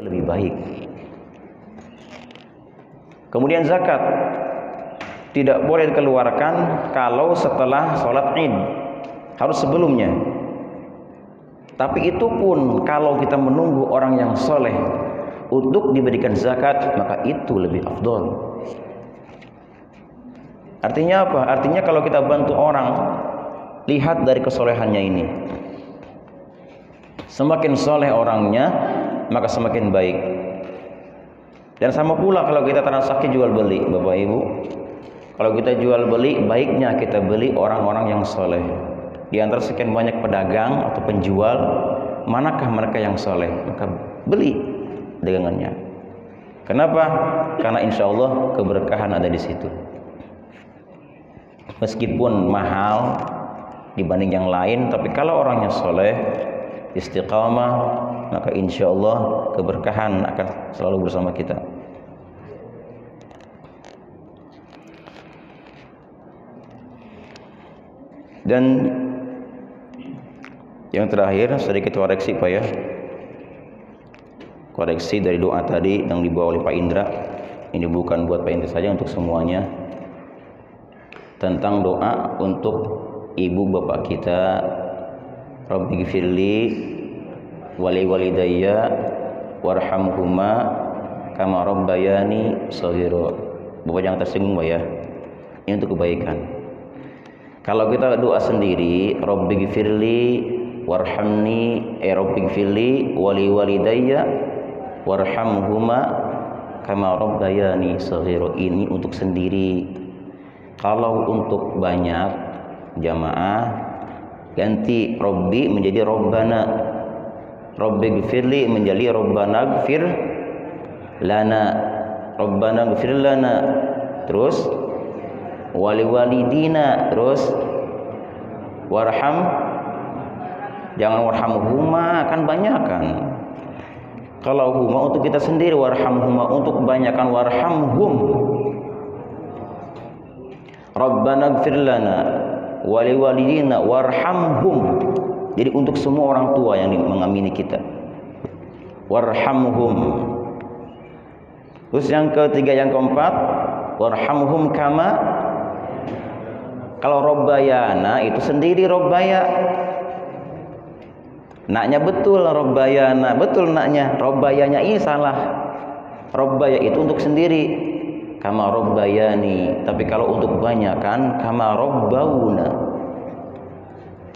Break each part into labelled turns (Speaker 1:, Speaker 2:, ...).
Speaker 1: lebih baik. Kemudian zakat tidak boleh dikeluarkan kalau setelah sholat Id, harus sebelumnya. Tapi itu pun kalau kita menunggu orang yang soleh untuk diberikan zakat, maka itu lebih afdol. Artinya apa? Artinya kalau kita bantu orang, lihat dari kesolehannya ini. Semakin soleh orangnya, maka semakin baik. Dan sama pula kalau kita transaksi jual beli, Bapak Ibu. Kalau kita jual beli, baiknya kita beli orang-orang yang soleh. Di antara sekian banyak pedagang atau penjual, manakah mereka yang soleh? Maka beli dagangannya. Kenapa? Karena insya Allah keberkahan ada di situ. Meskipun mahal dibanding yang lain, tapi kalau orangnya soleh, istiqamah, maka insya Allah keberkahan akan selalu bersama kita. Dan yang terakhir, sedikit koreksi Pak ya. Koreksi dari doa tadi yang dibawa oleh Pak Indra. Ini bukan buat Pak Indra saja, untuk semuanya. Tentang doa untuk ibu bapak kita. Rabbighfirli wali walidayya warhamhuma kama rabbayani shaghira. Bapak jangan tersinggung Pak ya. Ini untuk kebaikan. Kalau kita doa sendiri, Rabbighfirli warhamni, Rabbighfirli wali walidayya warhamhuma kama rabbayani shaghira, ini untuk sendiri. Kalau untuk banyak jamaah, ganti Robbi menjadi Robbana, Rabbighfirli menjadi Robbana gfir lana, Robbana gfir lana, terus wali walidina, terus warham, jangan warhamhuma, kan banyakan. Kalau huma untuk kita sendiri, warhamhuma untuk kebanyakan, warhamhum. Rabbana gfir lana wali walidina warhamhum. Jadi untuk semua orang tua yang mengamini kita, warhamhum. Terus yang ketiga, yang keempat, warhamhum kama. Kalau robbayana itu sendiri robbaya. Naknya betul robbayana, betul naknya. Robbayanya ini salah. Robbaya itu untuk sendiri. Kama robbayani. Tapi kalau untuk banyak kan kama robbauna.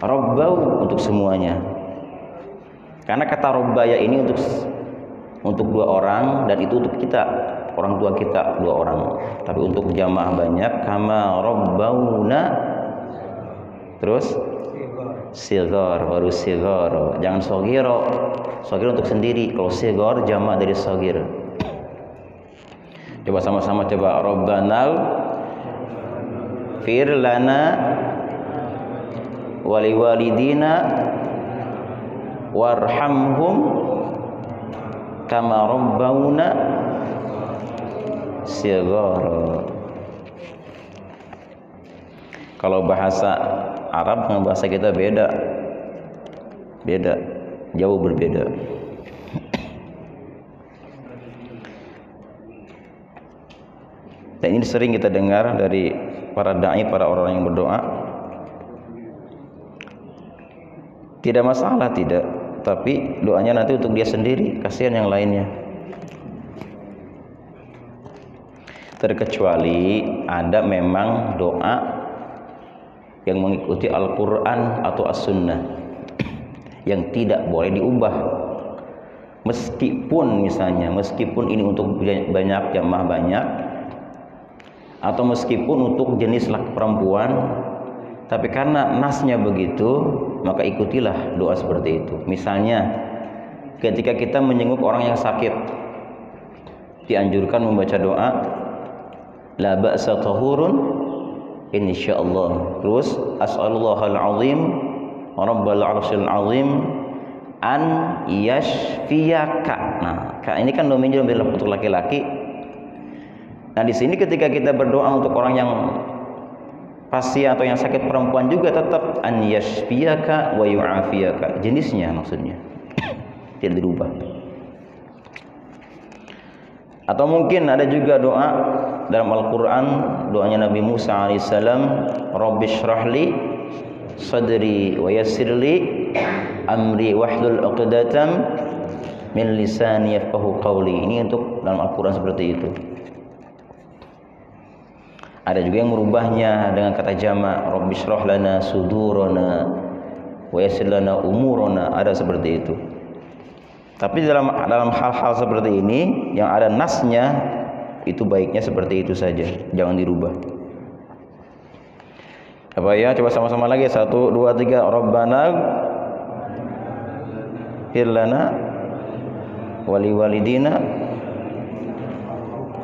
Speaker 1: Robbau untuk semuanya. Karena kata robbaya ini untuk dua orang, dan itu untuk kita, orang tua kita dua orang. Tapi untuk jamaah banyak, kama robbauna, terus sigar, baru sigar, jangan sogiro. Sogiro untuk sendiri. Kalau sigar jamaah dari sogir. Coba sama-sama, coba. Rabbana fir lana wali walidina warhamhum kama rabbauna shighara. Kalau bahasa Arab dengan bahasa kita beda, jauh berbeda. Dan ini sering kita dengar dari para dai, para orang yang berdoa. Tidak masalah, tidak. Tapi doanya nanti untuk dia sendiri, kasihan yang lainnya. Terkecuali ada memang doa yang mengikuti Al-Quran atau As-Sunnah yang tidak boleh diubah. Meskipun misalnya, meskipun ini untuk banyak jamaah banyak, atau meskipun untuk jenis laki perempuan, tapi karena nasnya begitu, maka ikutilah doa seperti itu. Misalnya ketika kita menjenguk orang yang sakit, dianjurkan membaca doa la ba'sa tahurun insyaallah. Terus as'alullahal azim rabbal arsyil azim an yashfiyaka. Nah, ini kan domainnya untuk laki-laki. Nah, di sini ketika kita berdoa untuk orang yang pasien atau yang sakit perempuan juga tetap an yashfiyaka wa yu'afiyaka. Jenisnya maksudnya tidak dirubah. Atau mungkin ada juga doa dalam Al-Quran, doanya Nabi Musa alaihissalam, Rabbi shrahli sadri wa yassirli amri wahlul 'uqdatam min lisani yafqahu qawli. Ini untuk dalam Al-Quran seperti itu. Ada juga yang merubahnya dengan kata jamak, Rabbi shrah lana sudurana wa yassir lana umurana. Ada seperti itu. Tapi dalam hal-hal seperti ini yang ada nasnya, itu baiknya seperti itu saja, jangan dirubah. Apa ya? Coba sama-sama lagi. 1, 2, 3. Rabbana fir lana wa liwalidina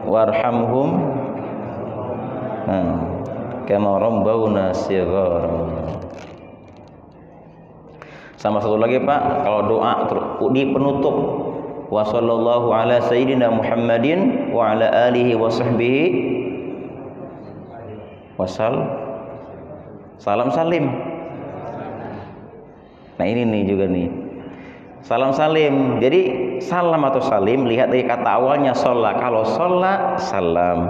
Speaker 1: warhamhum kama rabbawna shighara. Sama satu lagi Pak, kalau doa di penutup, wa sallallahu ala sayyidina Muhammadin wa ala alihi wa sahbihi salam salim. Nah ini nih juga nih, salam salim. Jadi salam atau salim lihat dari kata awalnya sholla. Kalau sholla salam,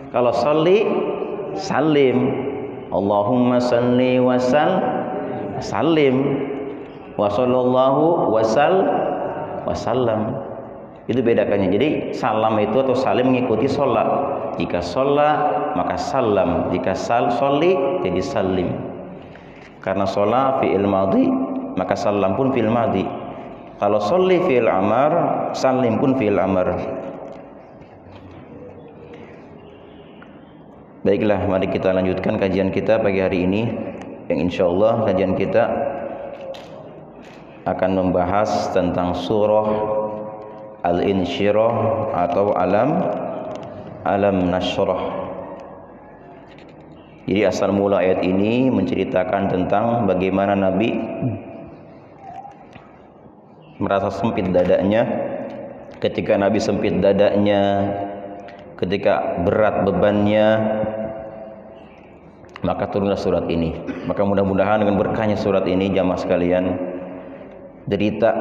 Speaker 1: kalau sholli salim. Allahumma salli wa salim wa sallallahu wasallam. Itu bedakannya. Jadi salam itu atau salim mengikuti sholat. Jika sholat maka salam, jika sholli jadi salim. Karena sholat fi'il madhi, maka salam pun fi'il madhi. Kalau sholli fi'il amar, salim pun fi'il amar. Baiklah, mari kita lanjutkan kajian kita pagi hari ini, yang insyaallah kajian kita akan membahas tentang surah Al-Insyirah atau Alam Nashrah. Jadi asal mula ayat ini menceritakan tentang bagaimana Nabi merasa sempit dadanya. Ketika Nabi sempit dadanya, ketika berat bebannya, maka turunlah surat ini. Maka mudah-mudahan dengan berkahnya surat ini, jamaah sekalian, derita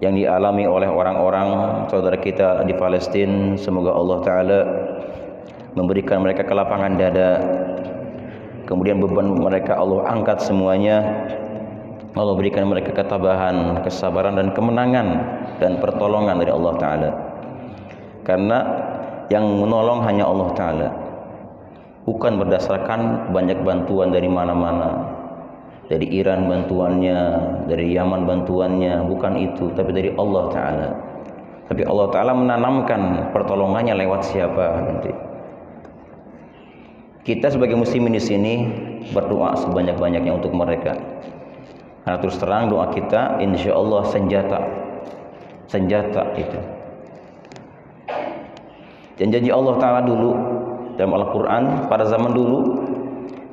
Speaker 1: yang dialami oleh orang-orang saudara kita di Palestina, semoga Allah Ta'ala memberikan mereka kelapangan dada. Kemudian beban mereka Allah angkat semuanya. Allah berikan mereka ketabahan, kesabaran dan kemenangan dan pertolongan dari Allah Ta'ala. Karena yang menolong hanya Allah Ta'ala, bukan berdasarkan banyak bantuan dari mana-mana. Dari Iran bantuannya, dari Yaman bantuannya, bukan itu, tapi dari Allah Ta'ala. Tapi Allah Ta'ala menanamkan pertolongannya lewat siapa nanti. Kita sebagai muslimin di sini berdoa sebanyak-banyaknya untuk mereka. Karena terus terang doa kita insya Allah senjata itu. Dan janji Allah Ta'ala dulu dalam Al-Quran pada zaman dulu,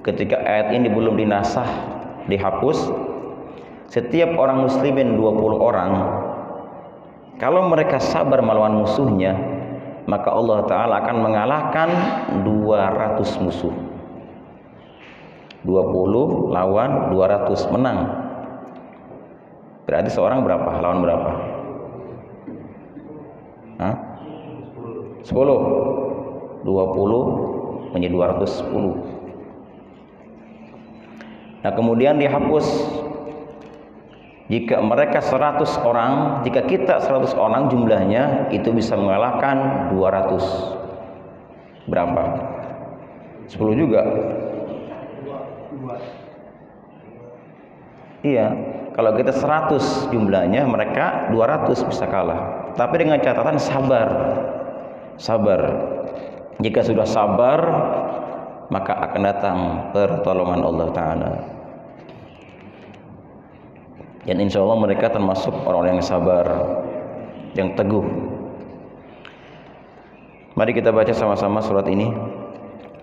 Speaker 1: ketika ayat ini belum dinasah, dihapus, setiap orang muslimin 20 orang, kalau mereka sabar melawan musuhnya, maka Allah Ta'ala akan mengalahkan 200 musuh. 20 lawan 200 menang. Berarti seorang berapa? Lawan berapa? 10. 20 menjadi 210. Nah kemudian dihapus. Jika mereka 100 orang, jika kita 100 orang jumlahnya, itu bisa mengalahkan 200. Berapa? 10 juga. Iya, kalau kita 100 jumlahnya, mereka 200 bisa kalah. Tapi dengan catatan sabar. Jika sudah sabar, maka akan datang pertolongan Allah Ta'ala. Dan insya Allah mereka termasuk orang-orang yang sabar, yang teguh. Mari kita baca sama-sama surat ini.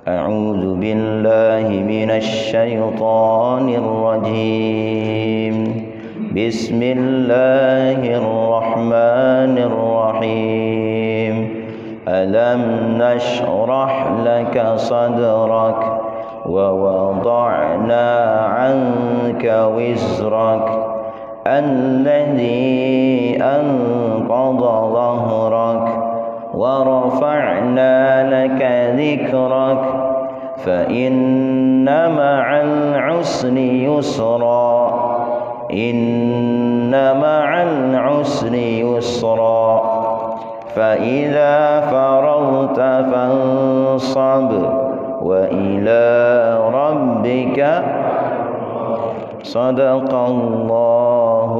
Speaker 1: A'udzu billahi minasy syaithanir rajim. Bismillahirrahmanirrahim. Alam nashrah laka sadrak wa wada'na 'anka wizrak alladhi anqadha dhahrak شرحنا لك ذكرك فإن مع العسر يسرا إن مع العسر يسرا فإذا فرغت فانصب وإلى ربك صدق الله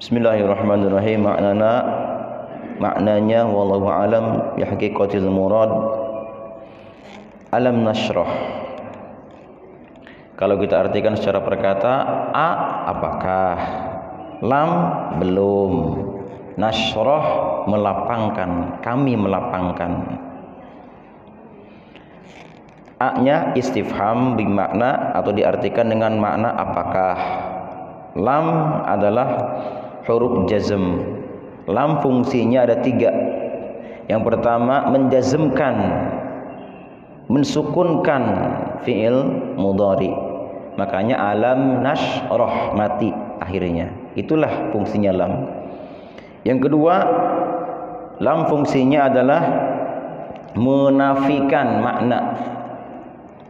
Speaker 1: Bismillahirrahmanirrahim. Maknanya wallahu alam bi haqiqatil murad. Alam nashrah, kalau kita artikan secara perkata, a apakah, lam belum, nashrah melapangkan, kami melapangkan. A-nya istifham bermakna atau diartikan dengan makna apakah. Lam adalah huruf jazm. Lam fungsinya ada 3. Yang pertama menjazmkan, mensukunkan fi'il mudhari. Makanya alam nashrah, mati akhirnya. Itulah fungsinya lam. Yang kedua, lam fungsinya adalah menafikan makna.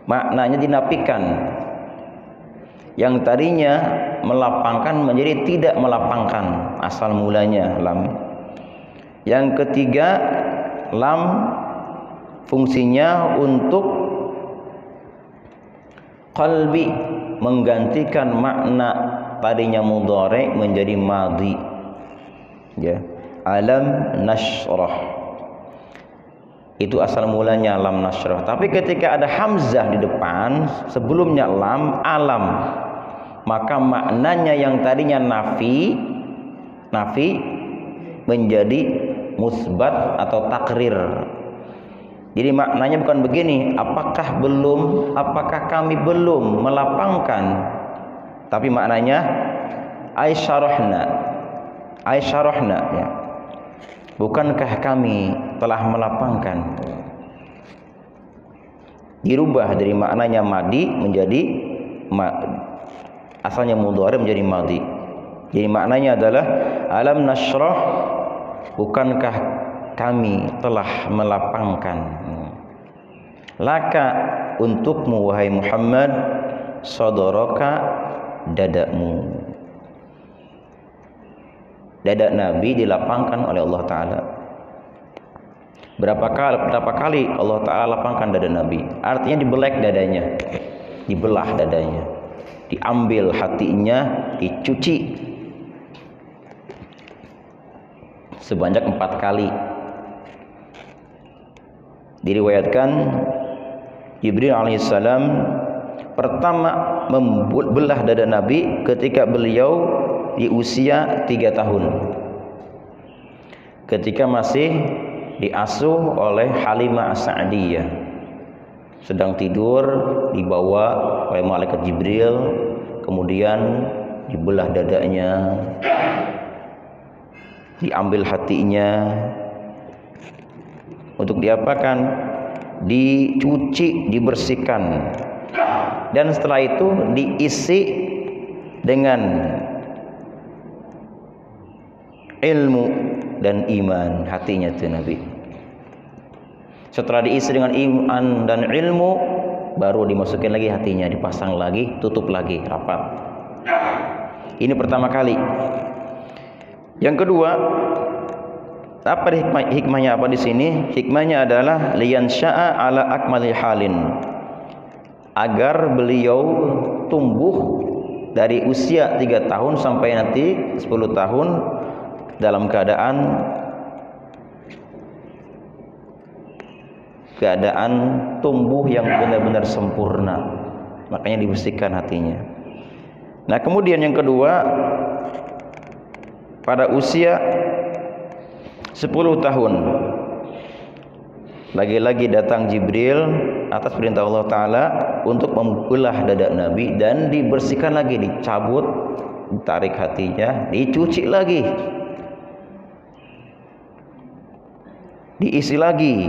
Speaker 1: Maknanya dinafikan. Yang tadinya melapangkan menjadi tidak melapangkan, asal mulanya lam. Yang ketiga, lam fungsinya untuk qalbi, menggantikan makna tadinya mudhari menjadi madhi. Ya, alam nashrah. Itu asal mulanya lam nashrah. Tapi ketika ada hamzah di depan, sebelumnya lam, alam, maka maknanya yang tadinya nafi menjadi musbat atau takrir. Jadi maknanya bukan begini, apakah belum, apakah kami belum melapangkan, tapi maknanya aisyarahna ya. Bukankah kami telah melapangkan? Dirubah dari maknanya madi menjadi asalnya mudhari menjadi madi. Jadi maknanya adalah alam nashrah, bukankah kami telah melapangkan laka, untukmu wahai Muhammad, sadaraka, dadamu. Dada Nabi dilapangkan oleh Allah Ta'ala. Berapa kali Allah Ta'ala lapangkan dada Nabi? Artinya dibelek dadanya, dibelah dadanya, diambil hatinya, dicuci sebanyak 4 kali. Diriwayatkan Jibril alaihissalam pertama membelah dada Nabi ketika beliau di usia 3 tahun, ketika masih diasuh oleh Halimah As-Sa'diyah, sedang tidur, dibawa oleh malaikat Jibril, kemudian dibelah dadanya, diambil hatinya, untuk diapakan? Dicuci, dibersihkan, dan setelah itu diisi dengan ilmu dan iman hatinya itu Nabi. Setelah diisi dengan iman dan ilmu, baru dimasukin lagi hatinya, dipasang lagi, tutup lagi rapat. Ini pertama kali. Yang kedua, apa hikmahnya apa di sini? Hikmahnya adalah liyan sya'a ala akmali halin, agar beliau tumbuh dari usia 3 tahun sampai nanti 10 tahun dalam keadaan tumbuh yang benar-benar sempurna. Makanya dibersihkan hatinya. Nah, kemudian yang kedua, pada usia 10 tahun lagi-lagi datang Jibril atas perintah Allah Ta'ala untuk membelah dada Nabi dan dibersihkan lagi, dicabut, ditarik hatinya, dicuci lagi, diisi lagi.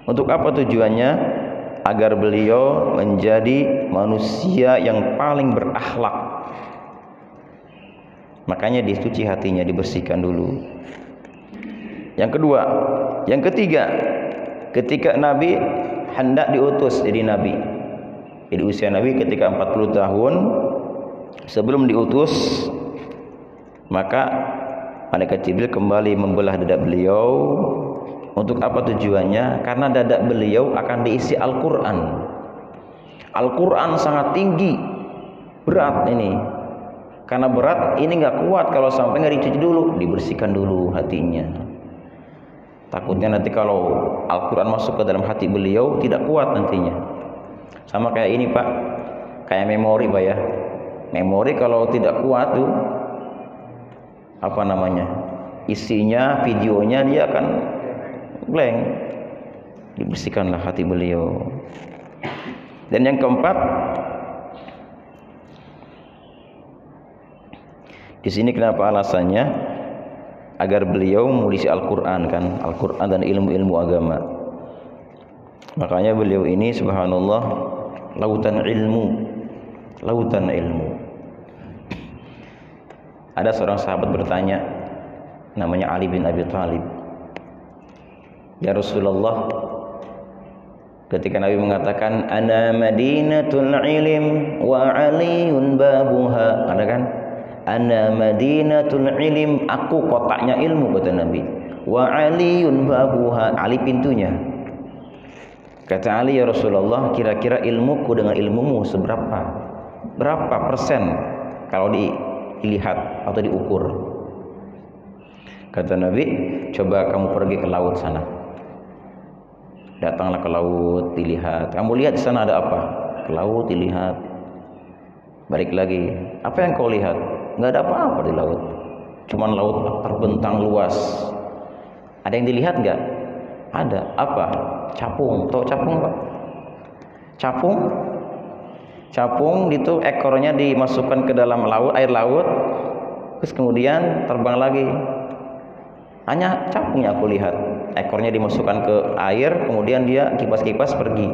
Speaker 1: Untuk apa tujuannya? Agar beliau menjadi manusia yang paling berakhlak. Makanya dicuci hatinya, dibersihkan dulu. Yang kedua, yang ketiga, ketika Nabi hendak diutus jadi nabi. Jadi usia Nabi ketika 40 tahun sebelum diutus, maka malaikat Jibril kembali membelah dada beliau. Untuk apa tujuannya? Karena dada beliau akan diisi Al-Quran. Al-Quran sangat tinggi, berat ini. Karena berat ini nggak kuat kalau sampai nggak dicuci dulu, dibersihkan dulu hatinya. Takutnya nanti kalau Al-Quran masuk ke dalam hati beliau tidak kuat nantinya. Sama kayak ini Pak, kayak memori Pak ya. Memori kalau tidak kuat tuh, apa namanya, isinya, videonya dia akan blank. Dibersihkanlah hati beliau. Dan yang keempat, di sini kenapa alasannya? Agar beliau mengisi Al-Quran kan, Al-Quran dan ilmu-ilmu agama. Makanya beliau ini subhanallah lautan ilmu, lautan ilmu. Ada seorang sahabat bertanya, namanya Ali bin Abi Thalib, ya Rasulullah, ketika Nabi mengatakan ana madinatul ilm wa aliyun babuha, ada kan? Ana madinatul ilm, aku kotaknya ilmu, kata Nabi. Wa aliyun babuha, Ali pintunya. Kata Ali, ya Rasulullah, kira-kira ilmuku dengan ilmumu seberapa? Berapa persen kalau dilihat atau diukur? Kata Nabi, coba kamu pergi ke laut sana. Datanglah ke laut, dilihat. Kamu lihat di sana ada apa? Ke laut dilihat. Balik lagi. Apa yang kau lihat? Nggak ada apa-apa di laut. Cuman laut terbentang luas. Ada yang dilihat nggak? Ada. Apa? Capung. Tahu capung Pak? Capung. Capung itu ekornya dimasukkan ke dalam laut, air laut. Terus kemudian terbang lagi. Hanya capungnya aku lihat. Ekornya dimasukkan ke air, kemudian dia kipas-kipas pergi.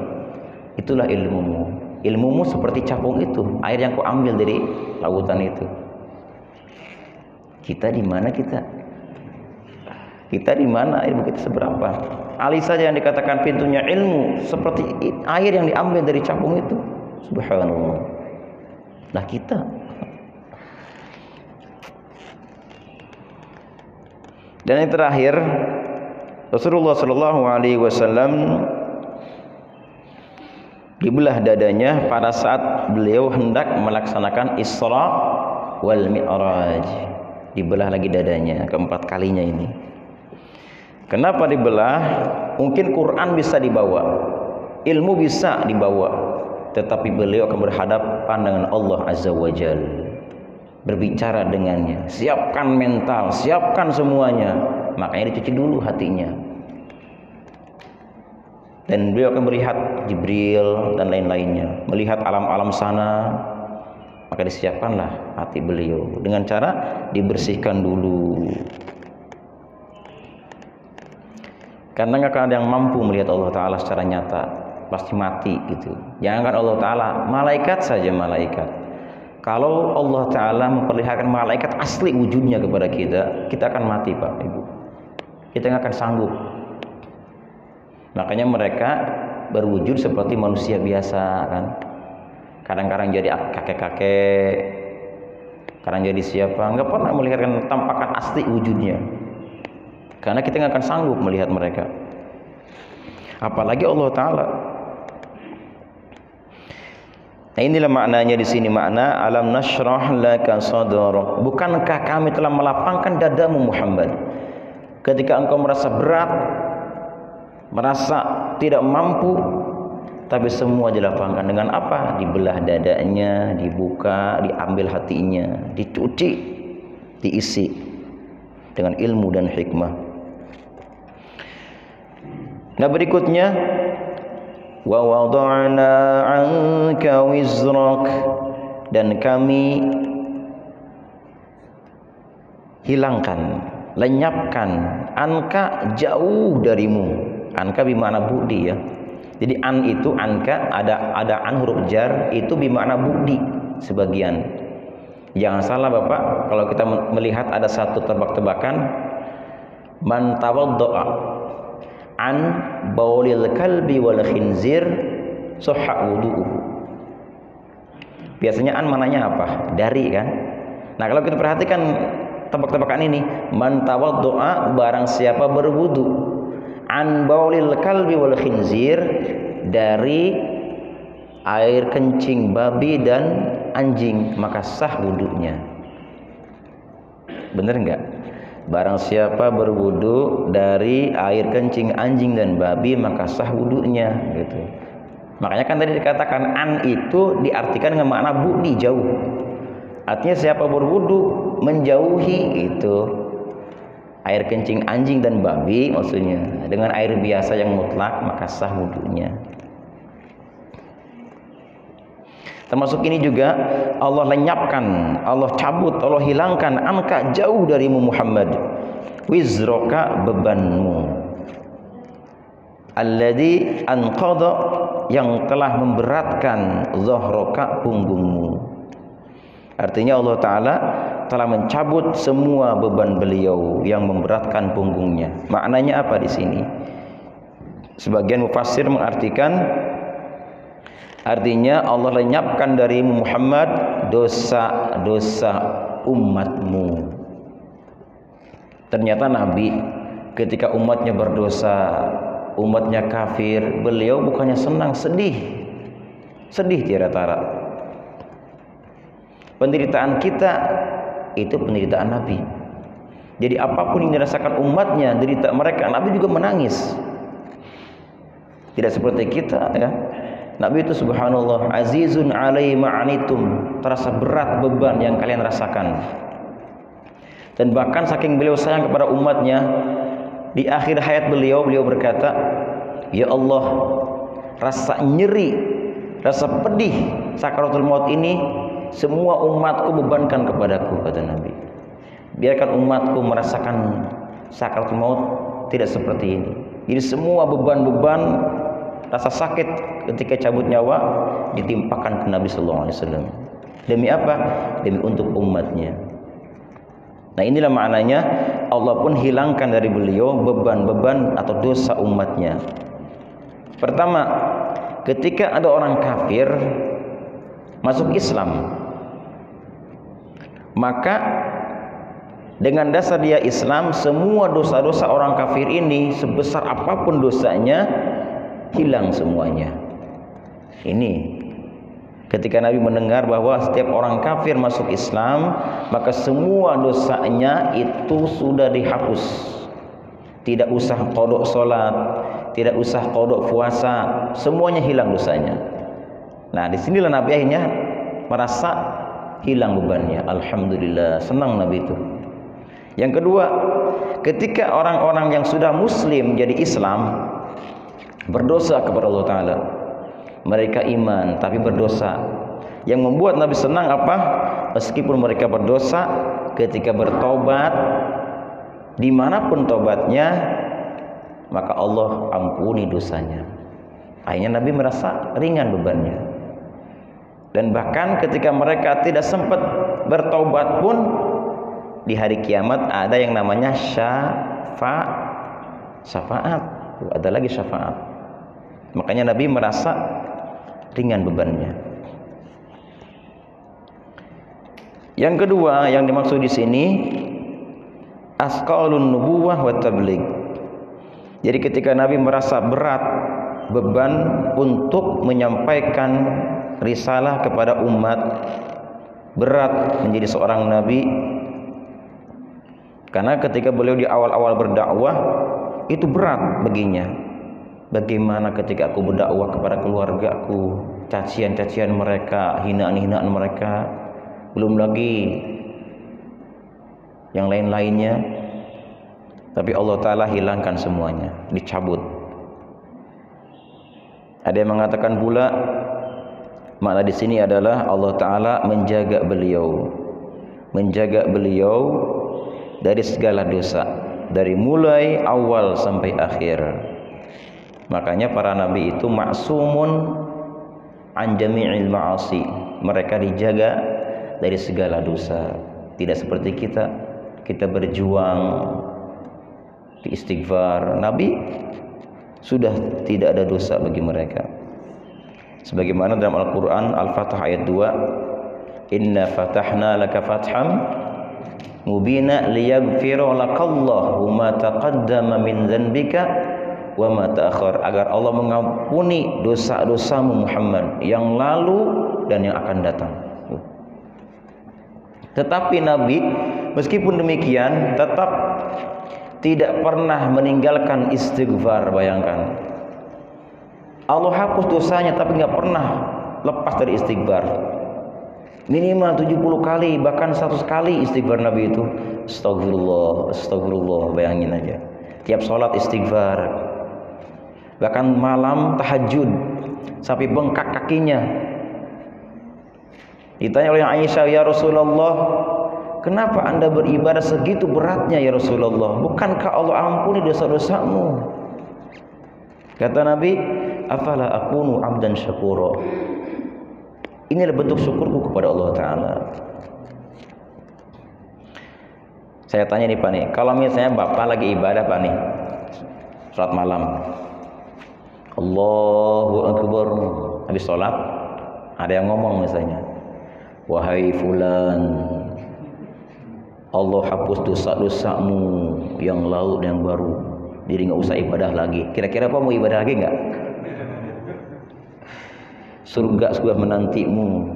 Speaker 1: Itulah ilmumu. Ilmumu seperti capung itu, air yang kau ambil dari lautan itu. Kita di mana kita? Kita di mana? Ilmu kita seberapa? Ali saja yang dikatakan pintunya ilmu seperti air yang diambil dari capung itu. Subhanallah. Nah kita. Dan yang terakhir, Rasulullah Shallallahu Alaihi Wasallam dibelah dadanya pada saat beliau hendak melaksanakan Isra wal Mi'raj. Dibelah lagi dadanya, keempat kalinya ini. Kenapa dibelah? Mungkin Quran bisa dibawa, ilmu bisa dibawa, tetapi beliau akan berhadapan dengan Allah Azza wa Jalla, berbicara dengannya. Siapkan mental, siapkan semuanya. Makanya dicuci dulu hatinya. Dan beliau akan melihat Jibril dan lain-lainnya, melihat alam-alam sana. Maka disiapkanlah hati beliau dengan cara dibersihkan dulu. Karena nggak akan ada yang mampu melihat Allah Ta'ala secara nyata, pasti mati gitu. Jangankan Allah Ta'ala, malaikat saja malaikat. Kalau Allah Ta'ala memperlihatkan malaikat asli wujudnya kepada kita, kita akan mati Pak Ibu. Kita nggak akan sanggup. Makanya mereka berwujud seperti manusia biasa kan. Kadang-kadang jadi kakek-kakek, kadang jadi siapa, nggak pernah melihatkan tampakan asli wujudnya. Karena kita nggak akan sanggup melihat mereka. Apalagi Allah Ta'ala. Nah inilah maknanya di sini, makna alam nashrah laka sadrak. Bukankah kami telah melapangkan dadamu Muhammad? Ketika engkau merasa berat, merasa tidak mampu, tapi semua dilapangkan dengan apa? Dibelah dadanya, dibuka, diambil hatinya, dicuci, diisi dengan ilmu dan hikmah. Nah berikutnya, wa wada'na 'anka wizrak, dan kami hilangkan, lenyapkan, anka jauh darimu. Anka bermakna budi ya. Jadi an itu anka, ada an huruf jar, itu bermakna budi sebagian. Jangan salah Bapak, kalau kita melihat ada satu tebak-tebakan, Man tawadda'a an baulil kalbi wal khinzir sahha wudu'uhu. Biasanya an mananya apa? Dari kan? Nah, kalau kita perhatikan tebak-tebakan ini, man tawadda'a, barang siapa berwudu, an baulil kalbi wal khinzir, dari air kencing babi dan anjing, maka sah wudunya. Bener enggak? Barang siapa berwudu dari air kencing anjing dan babi, maka sah wudunya, gitu. Makanya kan tadi dikatakan an itu diartikan dengan makna budi, jauh. Artinya siapa berwudu menjauhi itu air kencing anjing dan babi, maksudnya dengan air biasa yang mutlak, maka sah wudunya. Termasuk ini juga Allah lenyapkan, Allah cabut, Allah hilangkan anka, jauh darimu Muhammad, wizroka, bebanmu, alladzi anqadha, yang telah memberatkan, zahroka, punggungmu. Artinya Allah Ta'ala telah mencabut semua beban beliau yang memberatkan punggungnya. Maknanya apa di sini? Sebagian mufassir mengartikan, artinya Allah lenyapkan dari Muhammad dosa-dosa umatmu. Ternyata Nabi ketika umatnya berdosa, umatnya kafir, beliau bukannya senang, sedih tiada tara. Penderitaan kita itu penderitaan Nabi. Jadi apapun yang dirasakan umatnya, derita mereka, Nabi juga menangis. Tidak seperti kita, ya. Nabi itu subhanallah, azizun alaihi ma'anitum, terasa berat beban yang kalian rasakan. Dan bahkan saking beliau sayang kepada umatnya, di akhir hayat beliau berkata, ya Allah, rasa nyeri, rasa pedih sakaratul maut ini semua umatku bebankan kepadaku, kata Nabi. Biarkan umatku merasakan sakaratul maut tidak seperti ini. Jadi semua beban-beban rasa sakit ketika cabut nyawa ditimpakan ke Nabi sallallahu alaihi wasallam. Demi apa? Demi untuk umatnya. Nah, inilah maknanya Allah pun hilangkan dari beliau beban-beban atau dosa umatnya. Pertama, ketika ada orang kafir masuk Islam, maka dengan dasar dia Islam, semua dosa-dosa orang kafir ini sebesar apapun dosanya hilang semuanya. Ini ketika Nabi mendengar bahwa setiap orang kafir masuk Islam, maka semua dosanya itu sudah dihapus. Tidak usah qodok sholat, tidak usah qodok puasa, semuanya hilang dosanya. Nah, disinilah Nabi akhirnya merasa hilang bebannya. Alhamdulillah, senang Nabi itu. Yang kedua, ketika orang-orang yang sudah muslim jadi Islam berdosa kepada Allah Ta'ala, mereka iman tapi berdosa. Yang membuat Nabi senang apa? Meskipun mereka berdosa, ketika bertobat, dimanapun tobatnya, maka Allah ampuni dosanya. Akhirnya Nabi merasa ringan bebannya. Dan bahkan ketika mereka tidak sempat bertobat pun, di hari kiamat ada yang namanya syafaat. Ada lagi syafaat. Makanya Nabi merasa ringan bebannya. Yang kedua yang dimaksud di sini asqalun nubuwah wa tabligh. Jadi ketika Nabi merasa berat beban untuk menyampaikan risalah kepada umat, berat menjadi seorang nabi, karena ketika beliau di awal-awal berdakwah itu berat baginya. Bagaimana ketika aku berdakwah kepada keluargaku, cacian-cacian mereka, hinaan-hinaan mereka, belum lagi yang lain-lainnya. Tapi Allah Ta'ala hilangkan semuanya, dicabut. Ada yang mengatakan pula makna di sini adalah Allah Ta'ala menjaga beliau dari segala dosa, dari mulai awal sampai akhir. Makanya para nabi itu ma'sumun an jami'il ma'asi, mereka dijaga dari segala dosa. Tidak seperti kita berjuang di istighfar. Nabi sudah tidak ada dosa bagi mereka. Sebagaimana dalam Al-Quran Al-Fatah ayat 2, Inna fatahna laka fatham mubina liyaghfira lakallahu ma taqaddama min dhanbika wa ma ta'akhkhar, agar Allah mengampuni dosa-dosamu Muhammad yang lalu dan yang akan datang. Tetapi Nabi meskipun demikian tetap tidak pernah meninggalkan istighfar. Bayangkan, Allah hapus dosanya tapi nggak pernah lepas dari istighfar. Minimal 70 kali, bahkan 100 kali istighfar Nabi itu. Astagfirullah, astagfirullah, bayangin aja. Tiap sholat istighfar. Bahkan malam tahajud sampai bengkak kakinya. Ditanya oleh Aisyah, ya Rasulullah, kenapa anda beribadah segitu beratnya ya Rasulullah? Bukankah Allah ampuni dosa-dosamu? Kata Nabi, afala akunu abdan syakura. Inilah bentuk syukurku kepada Allah Ta'ala. Saya tanya nih Pak nih, kalau misalnya Bapak lagi ibadah Pak nih, sholat malam, Allahu Akbar, habis sholat ada yang ngomong misalnya, wahai fulan, Allah hapus dosa-dosamu yang lalu dan yang baru, jadi nggak usah ibadah lagi. Kira-kira Pak mau ibadah lagi nggak? Surga sudah menantimu.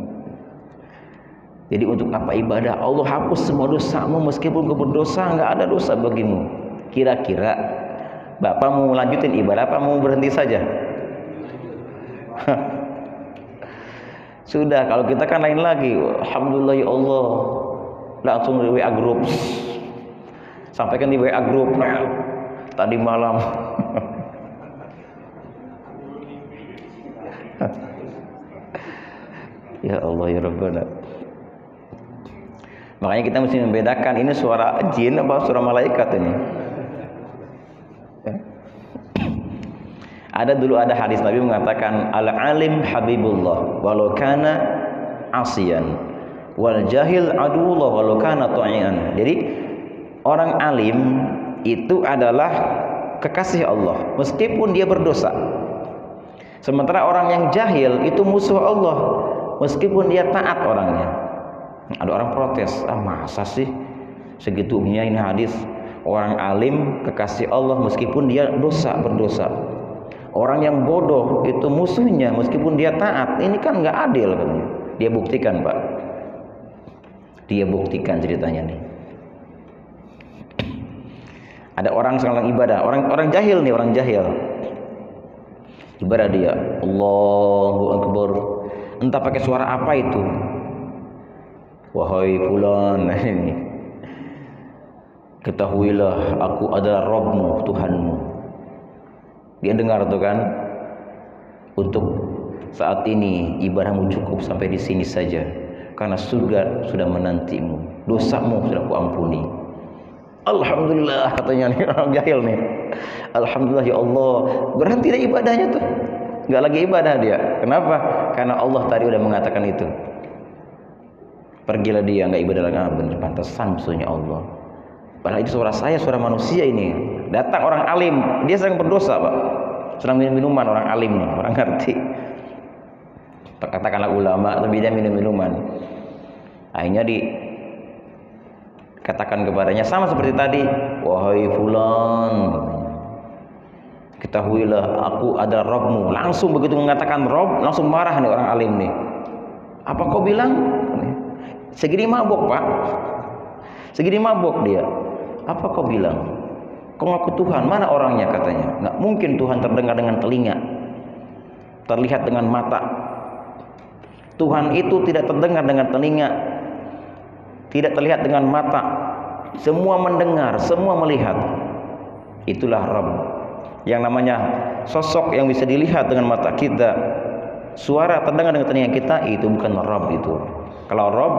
Speaker 1: Jadi untuk apa ibadah? Allah hapus semua dosamu, meskipun kau berdosa, nggak ada dosa bagimu. Kira-kira Bapak mau lanjutin ibadah apa mau berhenti saja? Sudah, kalau kita kan lain lagi. Alhamdulillah ya Allah, langsung di WA group, sampaikan di WA group. Nah, tadi malam ya Allah ya Rabbana. Makanya kita mesti membedakan ini suara jin apa suara malaikat ini. Ada hadis Nabi mengatakan al-alim habibullah walau kana asiyan wal jahil aduullah walau kana ta'ian. Jadi orang alim itu adalah kekasih Allah meskipun dia berdosa. Sementara orang yang jahil itu musuh Allah meskipun dia taat orangnya. Ada orang protes, masa sih segitunya ini hadis, orang alim kekasih Allah meskipun dia berdosa. Orang yang bodoh itu musuhnya meskipun dia taat. Ini kan nggak adil katanya. Dia buktikan Pak, dia buktikan ceritanya nih. Ada orang sedang ibadah, orang jahil nih, orang jahil ibadah dia, Allahu Akbar, entah pakai suara apa itu, wahai fulan, ini ketahuilah aku adalah Rabbmu, Tuhanmu. Dia dengar tuh kan, untuk saat ini ibadahmu cukup sampai di sini saja, karena surga sudah menantimu, dosamu sudah kuampuni. Alhamdulillah katanya nih orang jahil nih. Alhamdulillah ya Allah, berhenti deh ibadahnya tuh, nggak lagi ibadah dia. Kenapa? Karena Allah tadi udah mengatakan itu. Pergilah dia, nggak ibadah lagi. Bener, pantesan musuhnya Allah. Padahal itu suara saya, suara manusia ini. Datang orang alim, dia sedang berdosa Pak, sedang minum minuman. Orang alim nih, orang ngerti. Katakanlah ulama, tapi dia minum minuman. Akhirnya dikatakan kepadanya sama seperti tadi, wahai fulan, ketahuilah aku adalah Rabbmu. Langsung begitu mengatakan Rabb, langsung marah nih orang alim nih. Apa kau bilang? Segini mabuk Pak, segini mabuk dia. Apa kau bilang? Kau ngaku Tuhan, mana orangnya katanya? Nggak mungkin Tuhan terdengar dengan telinga, terlihat dengan mata. Tuhan itu tidak terdengar dengan telinga, tidak terlihat dengan mata. Semua mendengar, semua melihat. Itulah Rabb. Yang namanya sosok yang bisa dilihat dengan mata kita, suara terdengar dengan telinga kita, itu bukan Rabb itu. Kalau Rabb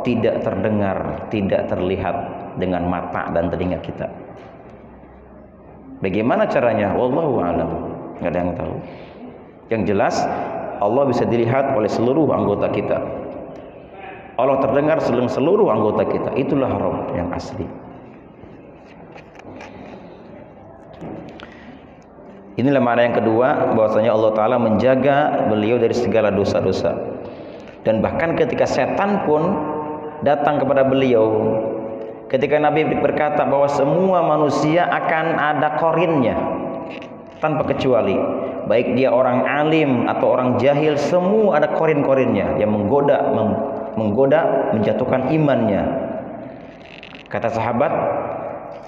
Speaker 1: tidak terdengar, tidak terlihat dengan mata dan telinga kita. Bagaimana caranya? Wallahu a'lam. Nggak ada yang tahu. Yang jelas Allah bisa dilihat oleh seluruh anggota kita. Allah terdengar seluruh anggota kita. Itulah Rabb yang asli. Inilah makna yang kedua, bahwasanya Allah Ta'ala menjaga beliau dari segala dosa-dosa. Dan bahkan ketika setan pun datang kepada beliau, ketika Nabi berkata bahwa semua manusia akan ada korinnya tanpa kecuali, baik dia orang alim atau orang jahil, semua ada korin-korinnya yang menggoda menjatuhkan imannya. Kata sahabat,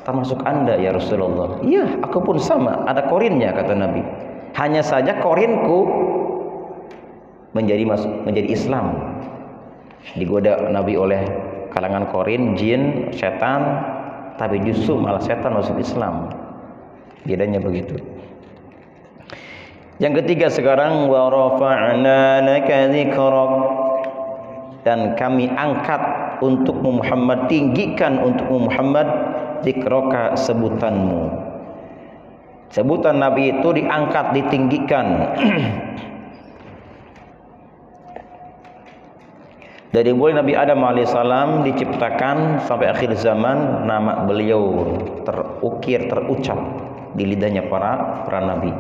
Speaker 1: termasuk Anda ya Rasulullah. Iya, aku pun sama, ada korinnya, kata Nabi. Hanya saja korinku menjadi Islam. Digoda Nabi oleh kalangan korin, jin, setan, tapi justru malah setan masuk Islam. Bedanya begitu. Yang ketiga sekarang, wa rafa'na laka dzikrak, dan kami angkat untukmu Muhammad, tinggikan untukmu Muhammad dzikraka, sebutanmu. Sebutan Nabi itu diangkat, ditinggikan. Dari mulai Nabi Adam alaihissalam diciptakan sampai akhir zaman, nama beliau terukir, terucap di lidahnya para nabi.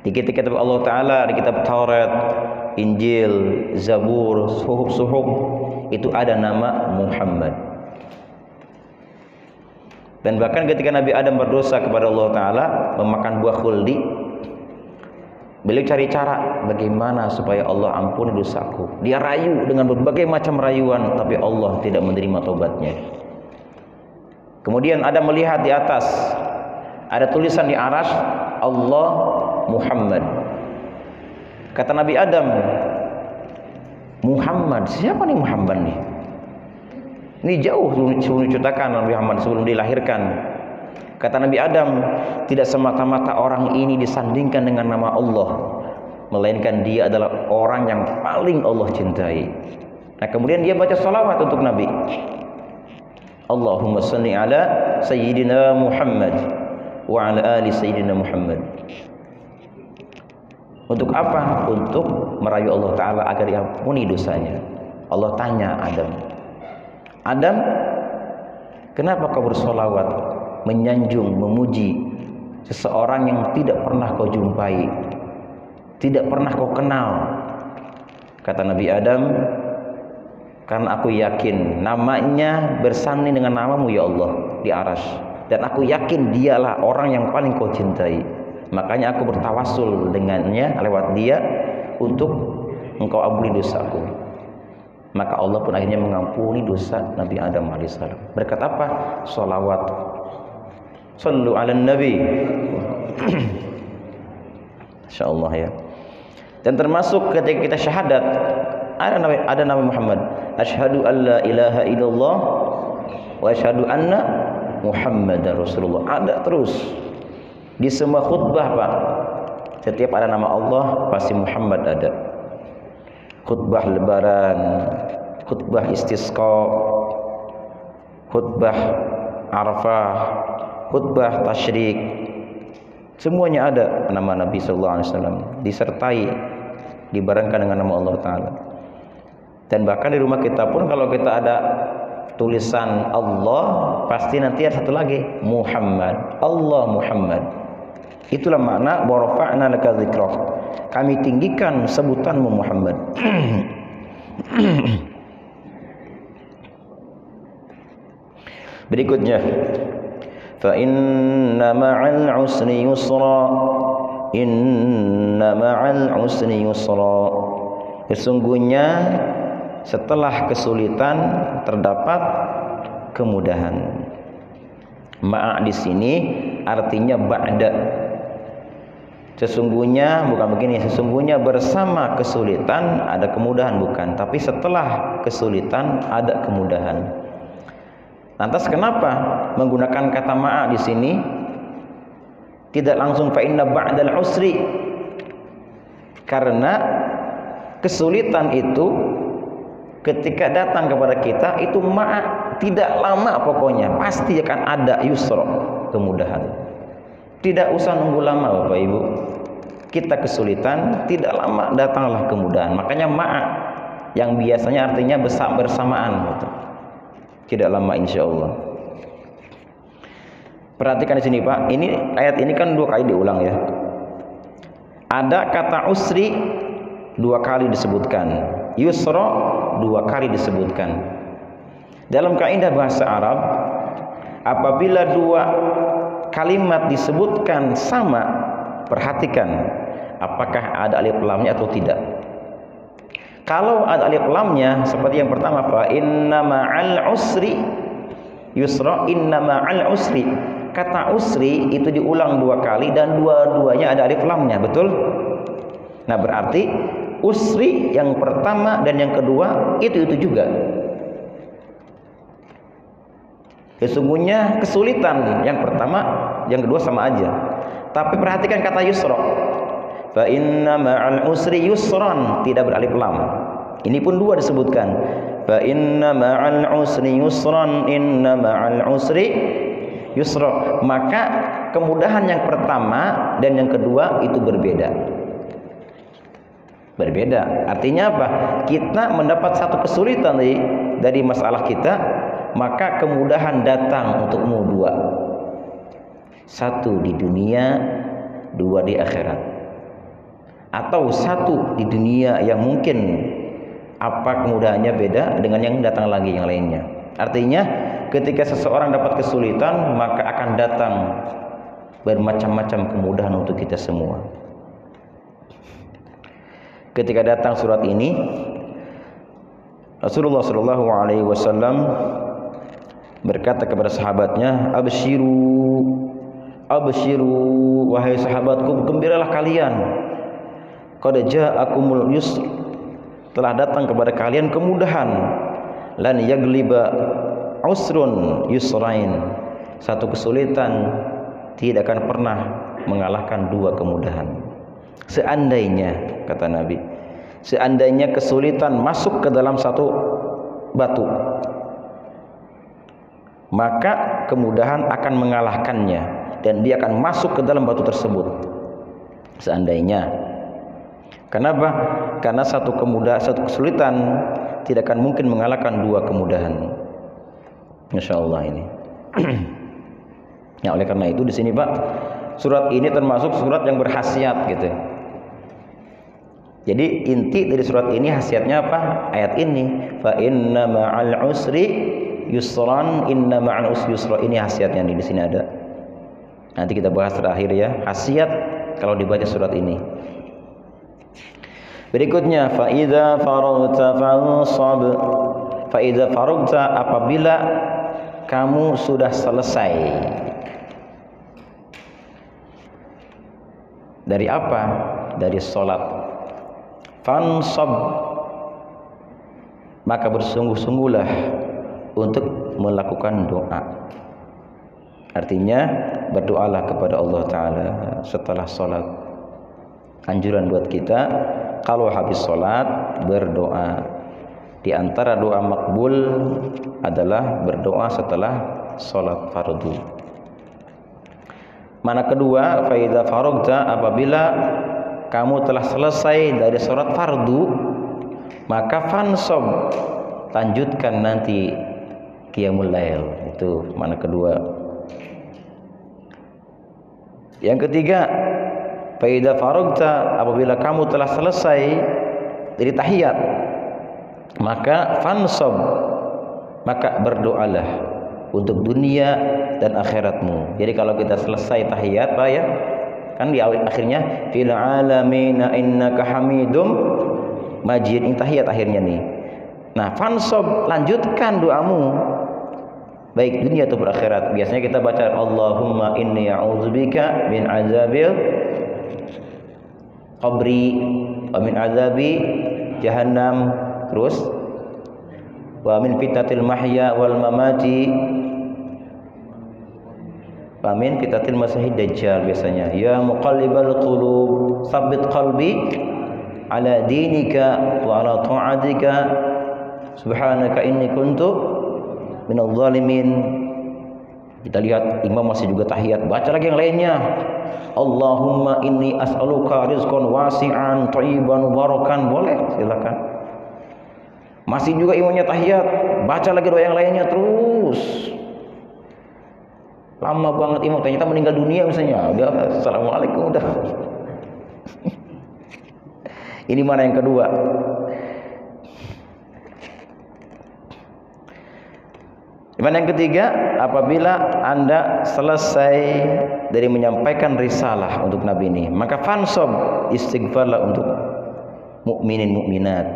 Speaker 1: Di kitab Allah Ta'ala, di kitab Taurat, Injil, Zabur, Suhuf, itu ada nama Muhammad. Dan bahkan ketika Nabi Adam berdosa kepada Allah Ta'ala, memakan buah khuldi, beliau cari cara bagaimana supaya Allah ampuni dosaku. Dia rayu dengan berbagai macam rayuan, tapi Allah tidak menerima tobatnya. Kemudian Adam melihat di atas, ada tulisan di arasy, Allah Muhammad. Kata Nabi Adam, Muhammad, siapa nih Muhammad nih? Ini jauh sebelum diciptakan Nabi Muhammad, sebelum dilahirkan. Kata Nabi Adam, tidak semata-mata orang ini disandingkan dengan nama Allah, melainkan dia adalah orang yang paling Allah cintai. Nah, kemudian dia baca salawat untuk Nabi. Allahumma salli ala Sayyidina Muhammad wa ala ali Sayyidina Muhammad. Untuk apa? Untuk merayu Allah Ta'ala agar diampuni dosanya. Allah tanya Adam, Adam, kenapa kau bersolawat, menyanjung, memuji seseorang yang tidak pernah kau jumpai, tidak pernah kau kenal? Kata Nabi Adam, karena aku yakin namanya bersanding dengan namamu ya Allah di arasy, dan aku yakin dialah orang yang paling kau cintai. Makanya aku bertawassul dengannya, lewat dia, untuk engkau ampuni dosaku. Maka Allah pun akhirnya mengampuni dosa Nabi Adam alaihissalam. Berkat apa? Sholawat. Sallu ala Nabi. Insyaallah ya. Dan termasuk ketika kita syahadat, ada Nabi Muhammad. Asyhadu an la ilaha illallah wa asyhadu anna Muhammadar Rasulullah. Ada terus. Di semua khutbah, Pak, setiap ada nama Allah pasti Muhammad ada. Khutbah lebaran, khutbah istisqa, khutbah Arafah, khutbah tasyrik, semuanya ada nama Nabi sallallahu alaihi wasallam, disertai, dibarengkan dengan nama Allah Ta'ala. Dan bahkan di rumah kita pun kalau kita ada tulisan Allah, pasti nanti ada satu lagi Muhammad. Allah Muhammad. Itulah makna wa rafa'na laka dzikrak, kami tinggikan sebutanmu Muhammad. Berikutnya, fa inna ma'al usri yusra, inna ma'al usri yusra, sesungguhnya setelah kesulitan terdapat kemudahan. Ma'a di sini artinya ba'da. Sesungguhnya, bukan begini, sesungguhnya bersama kesulitan ada kemudahan, bukan, tapi setelah kesulitan ada kemudahan. Lantas kenapa menggunakan kata ma'a di sini? Tidak langsung fa inna ba'dal usri? Karena kesulitan itu ketika datang kepada kita itu ma'a, tidak lama pokoknya, pasti akan ada yusra, kemudahan. Tidak usah nunggu lama Bapak Ibu. Kita kesulitan, tidak lama datanglah kemudahan. Makanya ma'a yang biasanya artinya bersamaan gitu. Tidak lama insya Allah. Perhatikan di sini Pak. Ini ayat ini kan 2 kali diulang ya. Ada kata usri 2 kali disebutkan, yusra 2 kali disebutkan. Dalam kaidah bahasa Arab, apabila 2 kalimat disebutkan sama, perhatikan apakah ada alif lamnya atau tidak. Kalau ada alif lamnya, seperti yang pertama, fa inna ma'al usri yusra, inna ma'al usri. Kata usri itu diulang 2 kali dan dua-duanya ada alif lamnya, betul? Nah, berarti usri yang pertama dan yang kedua itu juga. Sesungguhnya kesulitan yang pertama, yang kedua sama aja. Tapi perhatikan kata yusra. Fa inna ma'al usri yusran, tidak beralif lam. Ini pun 2 disebutkan. Fa inna ma'al usri yusran, inna ma'al usri yusra. Maka kemudahan yang pertama dan yang kedua itu berbeda. Berbeda. Artinya apa? Kita mendapat satu kesulitan dari masalah kita, maka kemudahan datang untukmu 2. 1 di dunia, 2 di akhirat. Atau 1 di dunia yang mungkin kemudahannya beda dengan yang datang lagi yang lainnya. Artinya ketika seseorang dapat kesulitan, maka akan datang bermacam-macam kemudahan untuk kita semua. Ketika datang surat ini, Rasulullah SAW berkata kepada sahabatnya, abshiru, wahai sahabatku, gembiralah kalian. Qad ja'akumul yusr, telah datang kepada kalian kemudahan. Lan yagliba usrun yusrain, satu kesulitan tidak akan pernah mengalahkan 2 kemudahan. Seandainya, kata Nabi, seandainya kesulitan masuk ke dalam satu batu, maka kemudahan akan mengalahkannya dan dia akan masuk ke dalam batu tersebut. Seandainya. Kenapa? Karena satu kesulitan tidak akan mungkin mengalahkan 2 kemudahan. Masya Allah ini. Ya, oleh karena itu di sini Pak, surat ini termasuk surat yang berkhasiat gitu. Jadi inti dari surat ini khasiatnya apa? Ayat ini, fa inna ma'al usri yusran, inna ma'al usri yusra, ini khasiatnya di sini ada. Nanti kita bahas terakhir ya, khasiat kalau dibaca surat ini. Berikutnya, fa idza faragta fansab. Fa idza faragta, apabila kamu sudah selesai. Dari apa? Dari salat. Fansab, maka bersungguh-sungguhlah untuk melakukan doa. Artinya berdoalah kepada Allah Ta'ala setelah salat. Anjuran buat kita, kalau habis sholat berdoa. Di antara doa makbul adalah berdoa setelah sholat fardu. Mana kedua, fa idza faragta, apabila kamu telah selesai dari sholat fardu, maka fansab, lanjutkan nanti qiyamul lail. Itu mana kedua. Yang ketiga, fa idza faragta, apabila kamu telah selesai dari tahiyat, maka fansab, maka berdoalah untuk dunia dan akhiratmu. Jadi kalau kita selesai tahiyat Pak ya, kan di akhirnya fil alamin innaka hamidum majid, ini tahiyat akhirnya nih. Nah, fansab, lanjutkan doamu baik dunia atau akhirat. Biasanya kita baca Allahumma inni a'udzubika min azabil qabri wa min azabi jahannam, terus wa min fitnatil mahya wal mamati wa min fitnatil masihid dajjal. Biasanya ya muqallibal qulub tsabbit qalbi ala dinika wa ala ta'atika subhanaka inni kuntu minadh dhalimin. Kita lihat imam masih juga tahiyat, baca lagi yang lainnya. Allahumma inni as'aluka rizqan wasi'an thayyiban mubarakan, boleh silakan. Masih juga imamnya tahiyat, baca lagi doa yang lainnya terus. Lama banget imam, ternyata meninggal dunia misalnya. Udah assalamualaikum udah. Ini mana yang kedua? Mana yang ketiga? Apabila Anda selesai dari menyampaikan risalah untuk Nabi ini, maka fansob, istighfarlah untuk mukminin mukminat.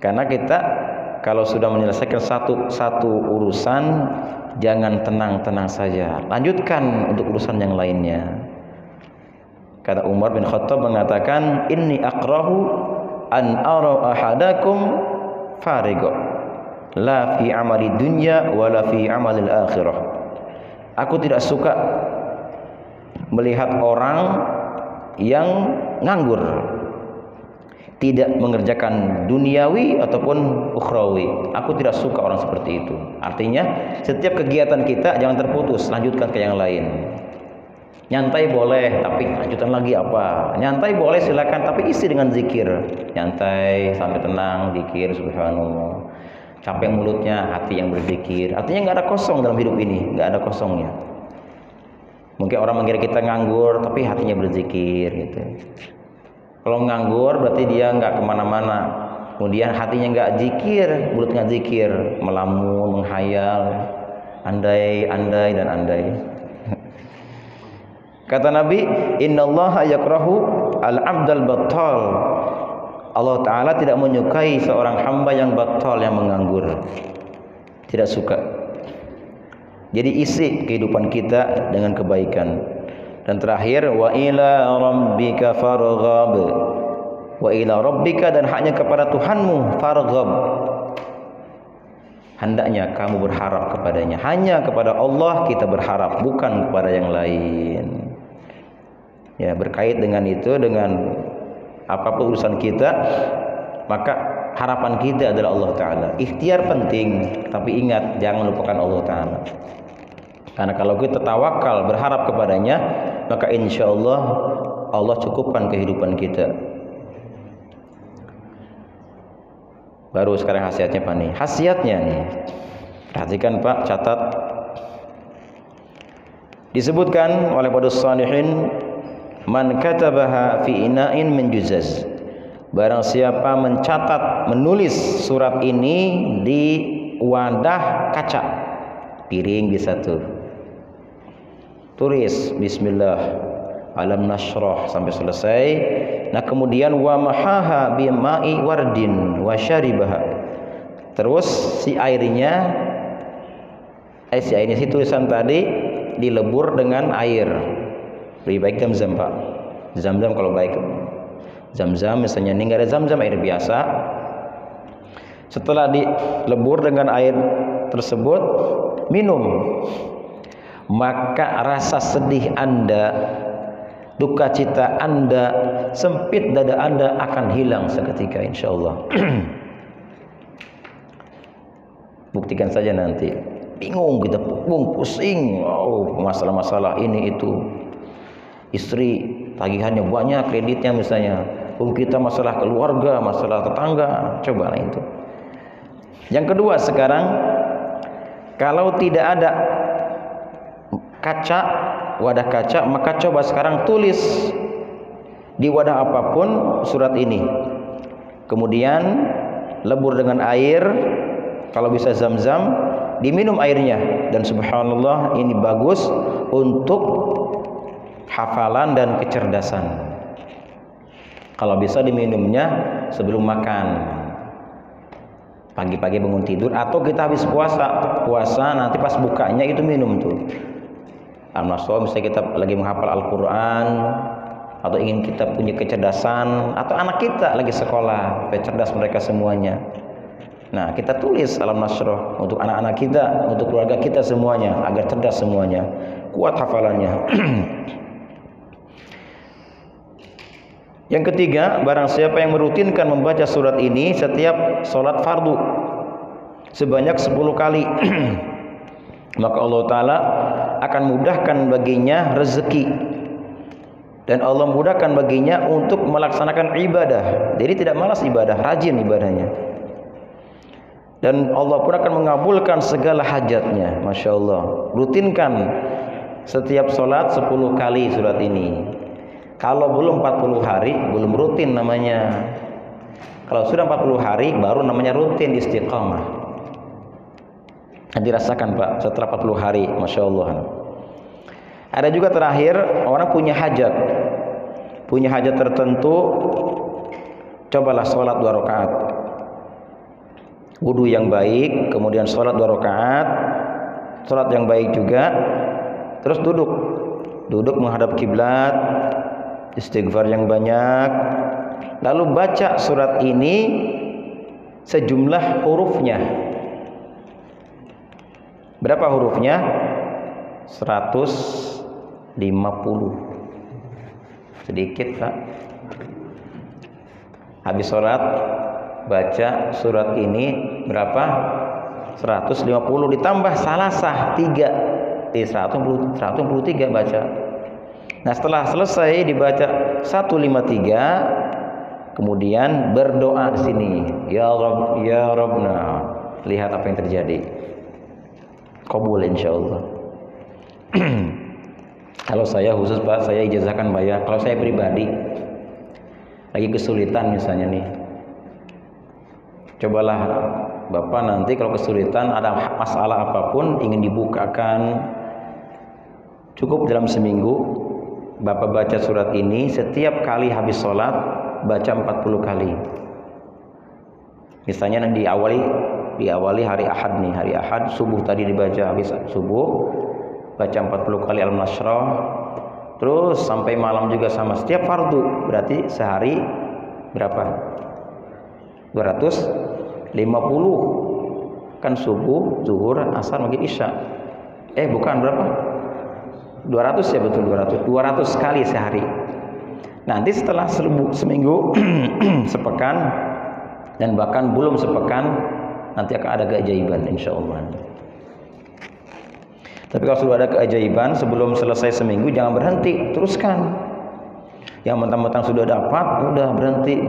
Speaker 1: Karena kita kalau sudah menyelesaikan satu urusan, jangan tenang-tenang saja, lanjutkan untuk urusan yang lainnya. Kata Umar bin Khattab mengatakan, inni akrahu an ara ahadakum farigo la fi amali dunya wala fi amalil akhirah. Aku tidak suka melihat orang yang nganggur, tidak mengerjakan duniawi ataupun ukhrawi. Aku tidak suka orang seperti itu. Artinya setiap kegiatan kita jangan terputus, lanjutkan ke yang lain. Nyantai boleh, tapi lanjutan lagi apa? Nyantai boleh silakan, tapi isi dengan zikir. Nyantai sampai tenang, zikir subhanallah. Capek mulutnya, hati yang berzikir. Artinya nggak ada kosong dalam hidup ini, nggak ada kosongnya. Mungkin orang mengira kita nganggur, tapi hatinya berzikir gitu. Kalau nganggur berarti dia nggak kemana-mana. Kemudian hatinya nggak zikir, mulut nggak zikir, melamun, menghayal, andai dan andai. Kata Nabi, innallaha yakrahu al-abdal battal. Allah Ta'ala tidak menyukai seorang hamba yang battal, yang menganggur. Tidak suka. Jadi isi kehidupan kita dengan kebaikan. Dan terakhir, wa ila rabbika farghab. Wa ila rabbika, dan hanya kepada Tuhanmu farghab. Hendaknya kamu berharap kepadanya. Hanya kepada Allah kita berharap, bukan kepada yang lain. Ya, berkait dengan itu, dengan apapun urusan kita, maka harapan kita adalah Allah Ta'ala. Ikhtiar penting, tapi ingat jangan lupakan Allah Ta'ala. Karena kalau kita tawakal, berharap kepadanya, maka insya Allah Allah cukupkan kehidupan kita. Baru sekarang khasiatnya Pak nih. Khasiatnya nih, perhatikan Pak, catat. Disebutkan oleh para salihin, man katabaha fi ina'in menjuzaz. Barang siapa mencatat, menulis surat ini di wadah kaca, piring bisa tuh, tulis bismillah alam nashrah sampai selesai. Nah kemudian wa mahaha bima'i wardin wa syaribaha. Terus si airnya si tulisan tadi dilebur dengan air. Lebih baik Zam-Zam Pak. Zam-Zam kalau baik. Zam-Zam misalnya ini nggak ada Zam-Zam, air biasa. Setelah dilebur dengan air tersebut, minum. Maka rasa sedih Anda, duka cita Anda, sempit dada Anda akan hilang seketika insya Allah. Buktikan saja nanti. Bingung kita, pusing, masalah-masalah ini itu. Istri tagihannya banyak, kreditnya misalnya. Kita masalah keluarga, masalah tetangga. Coba itu. Yang kedua sekarang, kalau tidak ada kaca, wadah kaca, maka coba sekarang tulis di wadah apapun surat ini. Kemudian lebur dengan air, kalau bisa Zam-Zam, diminum airnya. Dan subhanallah ini bagus untuk hafalan dan kecerdasan. Kalau bisa diminumnya sebelum makan, pagi-pagi bangun tidur, atau kita habis puasa nanti pas bukanya itu minum tuh. Al-Masya, misalnya kita lagi menghafal Al-Quran, atau ingin kita punya kecerdasan, atau anak kita lagi sekolah, supaya cerdas mereka semuanya. Nah kita tulis Al-Nasrah untuk anak-anak kita, untuk keluarga kita semuanya, agar cerdas semuanya, kuat hafalannya. Yang ketiga, barang siapa yang merutinkan membaca surat ini setiap sholat fardu sebanyak 10 kali, maka Allah Ta'ala akan mudahkan baginya rezeki, dan Allah mudahkan baginya untuk melaksanakan ibadah. Jadi tidak malas ibadah, rajin ibadahnya, dan Allah pun akan mengabulkan segala hajatnya. Masya Allah. Rutinkan setiap sholat 10 kali surat ini. Kalau belum 40 hari belum rutin namanya. Kalau sudah 40 hari baru namanya rutin istiqamah. Dirasakan Pak setelah 40 hari, Masya Allah. Ada juga terakhir, orang punya hajat tertentu, cobalah sholat 2 rakaat, wudu yang baik, kemudian sholat 2 rakaat, sholat yang baik juga, terus duduk menghadap kiblat, istighfar yang banyak, lalu baca surat ini sejumlah hurufnya. Berapa hurufnya? 150. Sedikit Pak. Habis sholat baca surat ini berapa? 150 ditambah salasah 3, 153 baca. Nah setelah selesai dibaca 153, kemudian berdoa di sini, ya Rabb, ya Rabbna. Lihat apa yang terjadi. Qabul insyaallah. Kalau saya khusus Pak, saya ijazahkan bayar. Kalau saya pribadi lagi kesulitan misalnya nih, cobalah Bapak nanti kalau kesulitan ada masalah apapun ingin dibukakan, cukup dalam seminggu Bapak baca surat ini setiap kali habis sholat, baca 40 kali. Misalnya diawali hari Ahad nih, hari Ahad subuh tadi dibaca, habis subuh baca 40 kali Al-Nasrah, terus sampai malam juga sama. Setiap fardu berarti sehari berapa? 250 kan, subuh, zuhur, asar, maghrib, isya. Bukan berapa? 200 ya, betul, 200 kali sehari. Nanti setelah seminggu sepekan dan bahkan belum sepekan, nanti akan ada keajaiban insyaallah. Tapi kalau sudah ada keajaiban, sebelum selesai seminggu jangan berhenti, teruskan. Yang mentang-mentang sudah dapat, udah berhenti,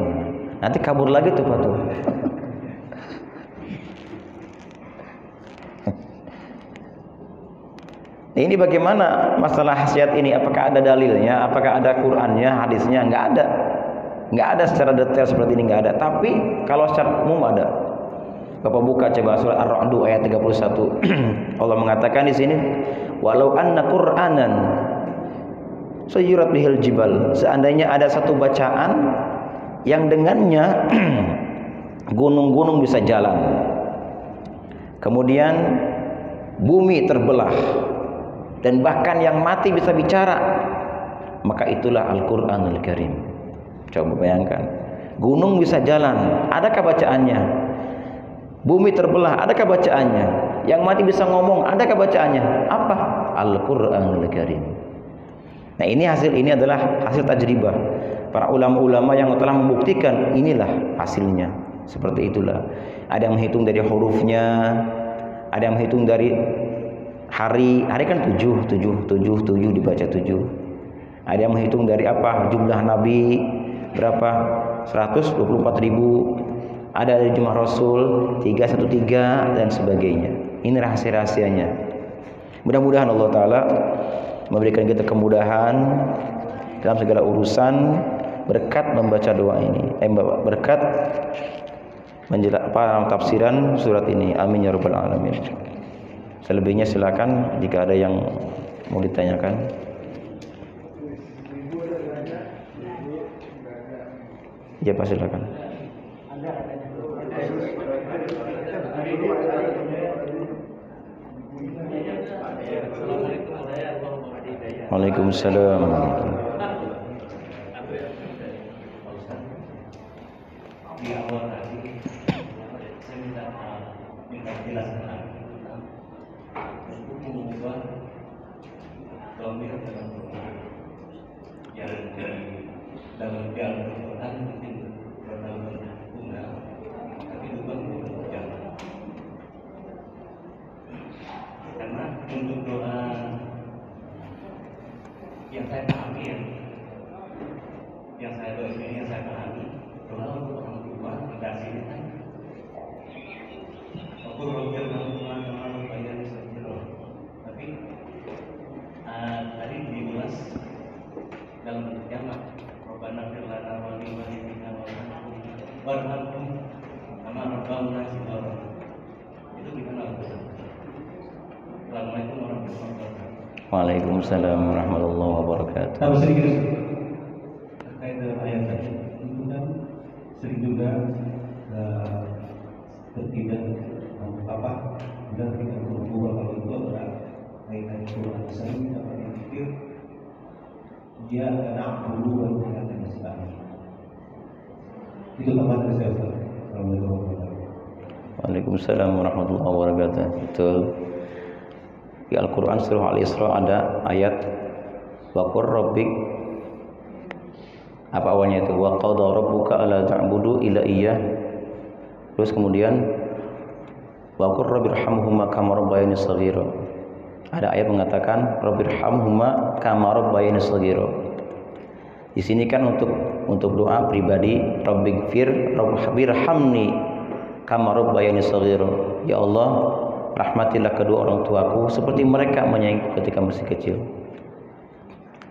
Speaker 1: nanti kabur lagi tuh Pak tuh. Ini bagaimana masalah khasiat ini? Apakah ada dalilnya? Apakah ada Qur'annya, hadisnya? Nggak ada secara detail seperti ini, nggak ada. Tapi kalau secara umum ada. Bapak buka coba surat Ar-Ra'd ayat 31. Allah mengatakan di sini, walau anna Qur'anan sayurat bihil jibal. Seandainya ada satu bacaan yang dengannya gunung-gunung bisa jalan, kemudian bumi terbelah, dan bahkan yang mati bisa bicara, maka itulah Al-Qur'anul Karim. Coba bayangkan, gunung bisa jalan, adakah bacaannya? Bumi terbelah, adakah bacaannya? Yang mati bisa ngomong, adakah bacaannya? Apa? Al-Qur'anul Karim. Nah, ini adalah hasil tajribah para ulama-ulama yang telah membuktikan inilah hasilnya. Seperti itulah. Ada yang menghitung dari hurufnya, ada yang menghitung dari hari kan 7 dibaca 7. Ada yang menghitung dari apa? Jumlah nabi berapa? 124.000. Ada dari jumlah Rasul 313 dan sebagainya. Ini rahasia-rahasianya. Mudah-mudahan Allah Ta'ala memberikan kita kemudahan dalam segala urusan berkat membaca doa ini, berkat menjelaskan tafsiran surat ini. Amin ya rabbal alamin. Selebihnya silakan jika ada yang mau ditanyakan. Ya Pak, silakan. Waalaikumsalam.
Speaker 2: Di awal tadi saya minta penjelasan untuk mengubah domir dalam Quran yang dalam Quran mungkin berdalam tunggal, tapi bukan untuk jalan. Karena untuk doa yang saya pahami, yang saya doa ini, yang saya pahami, doa untuk orang tua dikasih kan. Aku roger teman-teman banyak sebelum, tapi tadi diulas dalam jamak.
Speaker 1: Waalaikumsalam warahmatullahi wabarakatuh.
Speaker 2: Tahu sedikit terkait dengan ayat tadi. Itu kan sering juga ketidak dan tidak berubah kalau itu adalah kaitan Quran sering dapat dipikir dia akan dulu baru akan Islam. Itu teman saya.
Speaker 1: Waalaikumsalam warahmatullahi wabarakatuh. Betul. Di Al-Quran surah Al-Isra ada ayat wa qur rabbik, apa awalnya itu, wa qada rabbuka alla ta'budu illa iyyah, terus kemudian wa qur rabbirhamhuma kama rabbayani shaghira. Ada ayat mengatakan rabbirhamhuma kama rabbayani shaghira. Di sini kan untuk doa pribadi, rabbighfir rabbirhamni kama rabbayani shaghira. Ya Allah, rahmatilah kedua orang tuaku seperti mereka menyayangiku ketika masih kecil.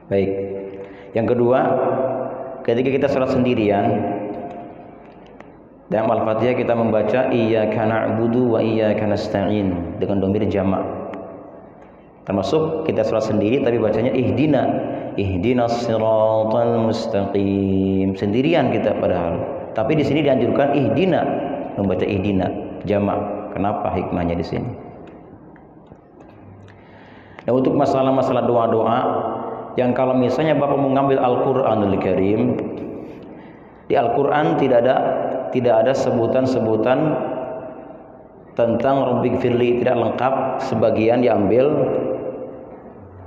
Speaker 1: Baik. Yang kedua, ketika kita salat sendirian, dalam Al-Fatihah kita membaca iyyaka na'budu wa iyyaka nasta'in dengan dhamir jamak. Termasuk kita salat sendiri tapi bacanya ihdinas siratal mustaqim. Sendirian kita padahal. Tapi di sini dianjurkan ihdina, membaca ihdina jamak. Kenapa hikmahnya di sini? Nah, untuk masalah-masalah doa-doa yang kalau misalnya Bapak mengambil Al-Qur'anul Karim, di Al-Qur'an tidak ada sebutan-sebutan tentang Rabbighfirli, tidak lengkap. Sebagian diambil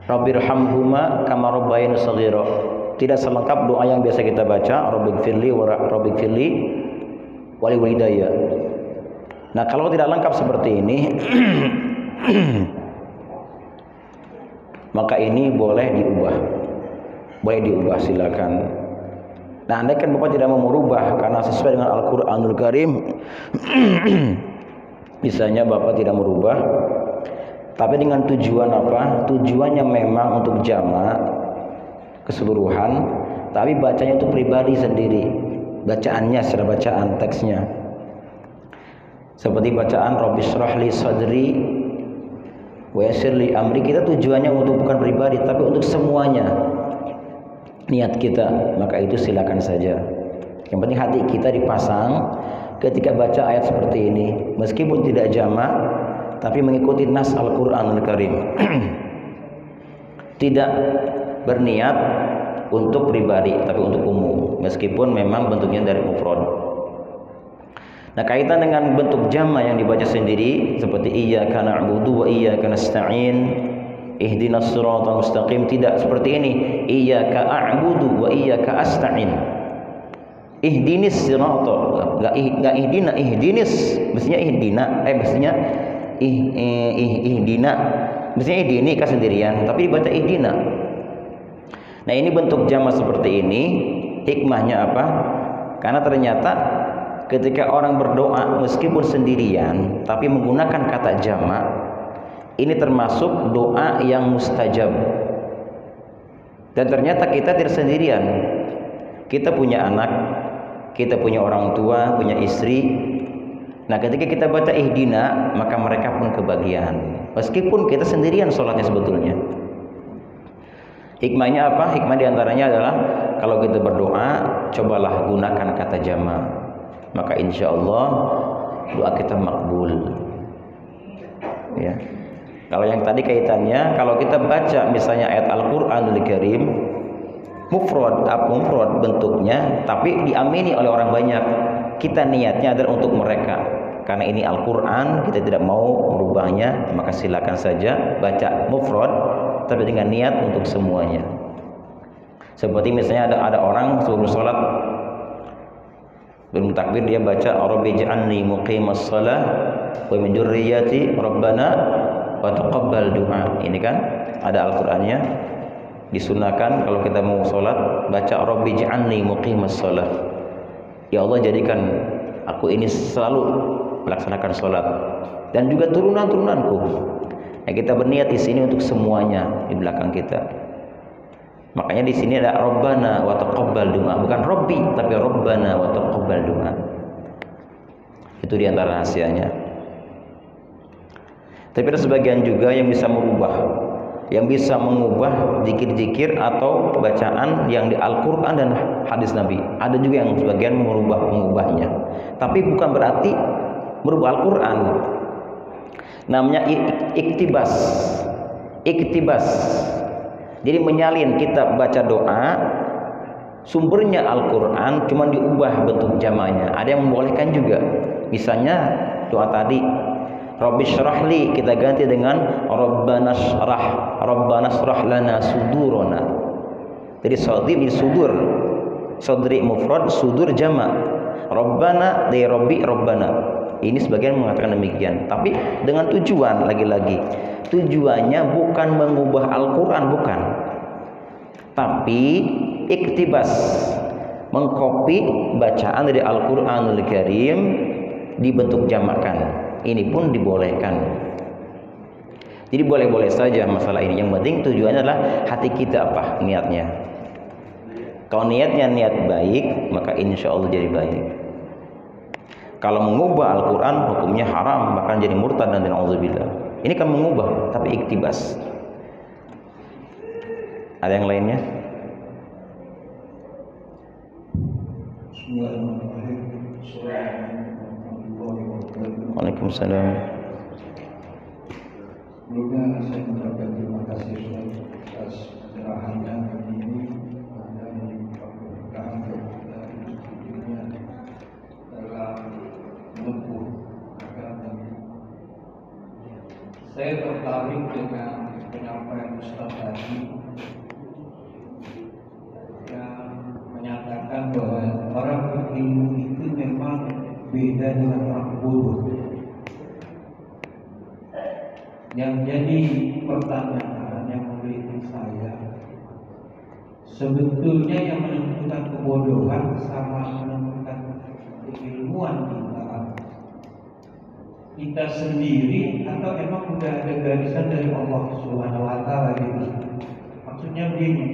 Speaker 1: Rabbirhamhuma kama rabbayani shaghira. Tidak selengkap doa yang biasa kita baca, Rabbighfirli wali walidayya. Nah, kalau tidak lengkap seperti ini maka ini boleh diubah, silakan. Nah, andai kan Bapak tidak mau merubah karena sesuai dengan Al-Qur'anul Karim misalnya Bapak tidak merubah tapi dengan tujuan apa? Tujuannya memang untuk jamak keseluruhan, tapi bacanya itu pribadi sendiri, bacaannya secara bacaan teksnya. Seperti bacaan Rabbi shrah li sadri wa yassir li amri, kita tujuannya untuk bukan pribadi tapi untuk semuanya niat kita, maka itu silakan saja. Yang penting hati kita dipasang ketika baca ayat seperti ini, meskipun tidak jamak tapi mengikuti nas Al-Qur'anul Karim. Tidak berniat untuk pribadi tapi untuk umum, meskipun memang bentuknya dari mufrad. Nah, kaitan dengan bentuk jamak yang dibaca sendiri seperti iyyaka na'budu wa iyyaka nasta'in ihdinas siratal mustaqim, tidak seperti ini. Iyyaka a'budu wa iyyaka asta'in. Ihdinis siratal, enggak ihdina, ihdinis. Mestinya ihdina, mestinya ihdina. Mestinya ihdini kan sendirian, tapi dibaca ihdina. Nah, ini bentuk jamak seperti ini. Hikmahnya apa? Karena ternyata ketika orang berdoa meskipun sendirian tapi menggunakan kata jamak, ini termasuk doa yang mustajab. Dan ternyata kita tidak sendirian. Kita punya anak, kita punya orang tua, punya istri. Nah, ketika kita baca ihdina, maka mereka pun kebagian. Meskipun kita sendirian sholatnya sebetulnya. Hikmahnya apa? Hikmah diantaranya adalah kalau kita berdoa, cobalah gunakan kata jamak. Maka insya Allah doa kita makbul. Ya. Kalau yang tadi kaitannya, kalau kita baca misalnya ayat Al-Qur'anul Karim mufrad bentuknya, tapi diamini oleh orang banyak, kita niatnya adalah untuk mereka. Karena ini Al-Qur'an, kita tidak mau merubahnya, maka silakan saja baca mufrad, tapi dengan niat untuk semuanya. Seperti misalnya ada orang sebelum sholat belum takbir dia baca Rabbi ij'alni muqimas shalah wa min dzurriyyati rabbana wa taqabbal du'a. Ini kan ada Al-Qur'annya, disunahkan kalau kita mau sholat baca Rabbi ij'alni muqimas shalah. Ya Allah, jadikan aku ini selalu melaksanakan sholat dan juga turunan-turunanku. Nah, kita berniat di sini untuk semuanya di belakang kita. Makanya di sini ada Rabbana wa taqabbal du'a, bukan Rabbi tapi Rabbana wa taqabbal du'a. Itu di antara rahasianya. Tapi ada sebagian juga yang bisa merubah. yang bisa mengubah zikir-zikir atau bacaan yang di Al-Quran dan hadis Nabi. Ada juga yang sebagian mengubahnya, tapi bukan berarti merubah Al-Quran. Namanya iktibas. Jadi menyalin kita baca doa, sumbernya Al-Quran, cuman diubah bentuk jamaknya. Ada yang membolehkan juga. Misalnya doa tadi, Rabbi syrahli, kita ganti dengan Rabbana syrah lana sudurona. Jadi sadri di sudur, sadri mufrad, sudur jamak. Rabbana dari Rabbi Rabbana. Ini sebagian mengatakan demikian, tapi dengan tujuan, lagi-lagi tujuannya bukan mengubah Al-Quran, bukan, tapi iktibas, mengkopi bacaan dari Al-Quranul Karim dibentuk jamakan. Ini pun dibolehkan. Jadi boleh-boleh saja masalah ini. Yang penting tujuannya adalah hati kita apa niatnya. Kalau niatnya niat baik, maka insya Allah jadi baik. Kalau mengubah Al-Quran, hukumnya haram, bahkan jadi murtad dan na'udzubillah. Ini kan mengubah, tapi iktibas. Ada yang lainnya? Waalaikumsalam.
Speaker 2: Sebelumnya saya mengucapkan terima kasih atas pencerahannya hari ini dan keberkahan kita hidupnya dalam menempuh agama. Saya tertarik dengan penyampaian Ustaz tadi yang menyatakan bahwa orang berilmu itu memang beda dengan orang bodoh. Yang jadi pertanyaan yang menggelitik saya, sebetulnya yang menentukan kebodohan sama menentukan keilmuan kita sendiri, atau memang sudah ada garisan dari Allah Subhanahu wa Ta'ala gitu. Maksudnya begini,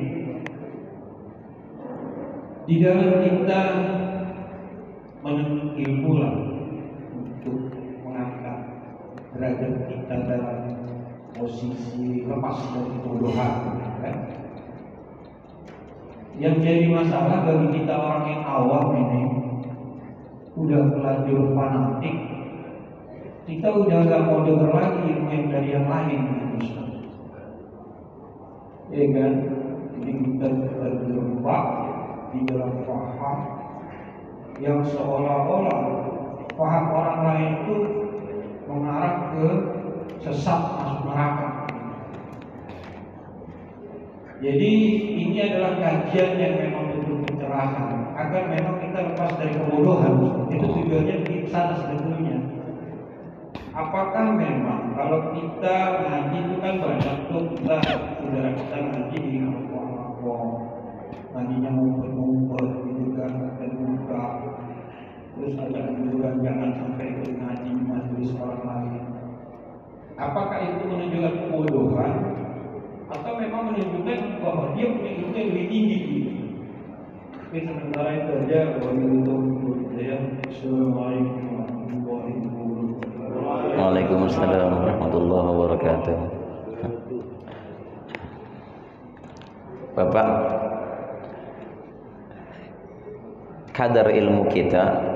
Speaker 2: di dalam kita menuntut ilmu lah untuk mengangkat derajat kita dalam posisi lepas dari kebodohan, kan? Yang jadi masalah bagi kita orang yang awam ini, udah terlanjur fanatik, kita udah gak mau dengar lagi ilmu yang dari yang lain, gitu. Ya kan? Jadi kita terjebak di dalam paham yang seolah-olah paham orang lain itu mengarah ke sesat, masuk neraka. Jadi ini adalah kajian yang memang butuh pencerahan agar memang kita lepas dari kebodohan. Itu tujuannya di sana sebetulnya. Apakah memang kalau kita ngaji itu kan banyak tuh, kita saudara kita ngaji di kelompok-kelompok, ngajinya ngumpet-ngumpet gitu kan, terbuka. Terus ada anjuran jangan sampai ikut ngaji majelis orang lain. Apakah itu menunjukkan kebodohan atau memang menunjukkan bahwa dia punya ilmu yang lebih tinggi? Oke, sementara itu aja. Assalamualaikum warahmatullahi wabarakatuh.
Speaker 1: Waalaikumsalam warahmatullahi wabarakatuh. Bapak, kadar ilmu kita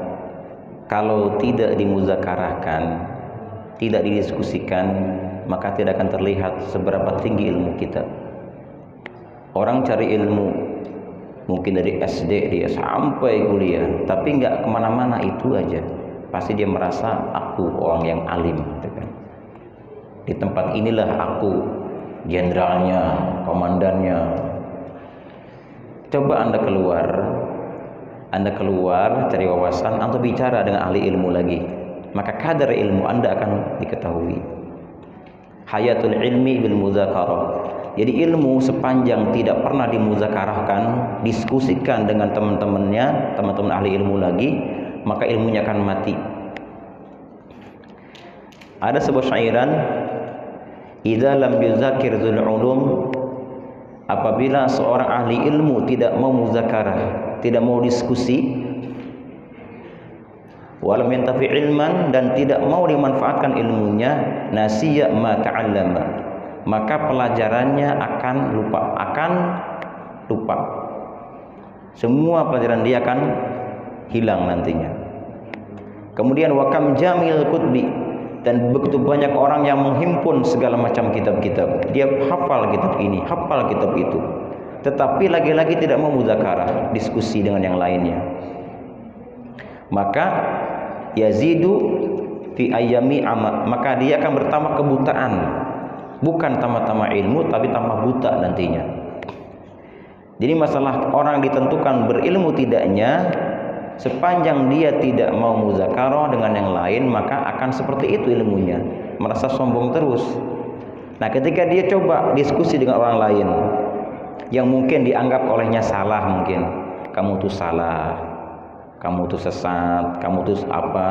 Speaker 1: kalau tidak dimuzakarahkan, tidak didiskusikan, maka tidak akan terlihat seberapa tinggi ilmu kita. Orang cari ilmu mungkin dari SD dia sampai kuliah, tapi nggak kemana-mana, itu aja. Pasti dia merasa aku orang yang alim, gitu kan. Di tempat inilah aku jenderalnya, komandannya. Coba Anda keluar cari wawasan atau bicara dengan ahli ilmu lagi, maka kadar ilmu Anda akan diketahui. Hayatul ilmi bil muzakarah. Jadi ilmu sepanjang tidak pernah dimuzakarahkan, diskusikan dengan teman-temannya, teman-teman ahli ilmu lagi, maka ilmunya akan mati. Ada sebuah syairan, idza lam yuzakir dzul ulum, apabila seorang ahli ilmu tidak mau muzakarah, tidak mau diskusi, walam yantafi ilman, dan tidak mau dimanfaatkan ilmunya, nasiya ma ta'allama, maka pelajarannya akan lupa. Semua pelajaran dia akan hilang nantinya. Kemudian wakam jamil kutbi, dan begitu banyak orang yang menghimpun segala macam kitab-kitab. Dia hafal kitab ini, hafal kitab itu, tetapi lagi-lagi tidak mau muzakarah, diskusi dengan yang lainnya. Maka yazidu fi ayami ama, maka dia akan bertambah kebutaan. Bukan tambah-tambah ilmu, tapi tambah buta nantinya. Jadi masalah orang ditentukan berilmu tidaknya, sepanjang dia tidak mau muzakarah dengan yang lain, maka akan seperti itu ilmunya, merasa sombong terus. Nah, ketika dia coba diskusi dengan orang lain yang mungkin dianggap olehnya salah, mungkin kamu tuh salah, kamu tuh sesat, kamu tuh apa,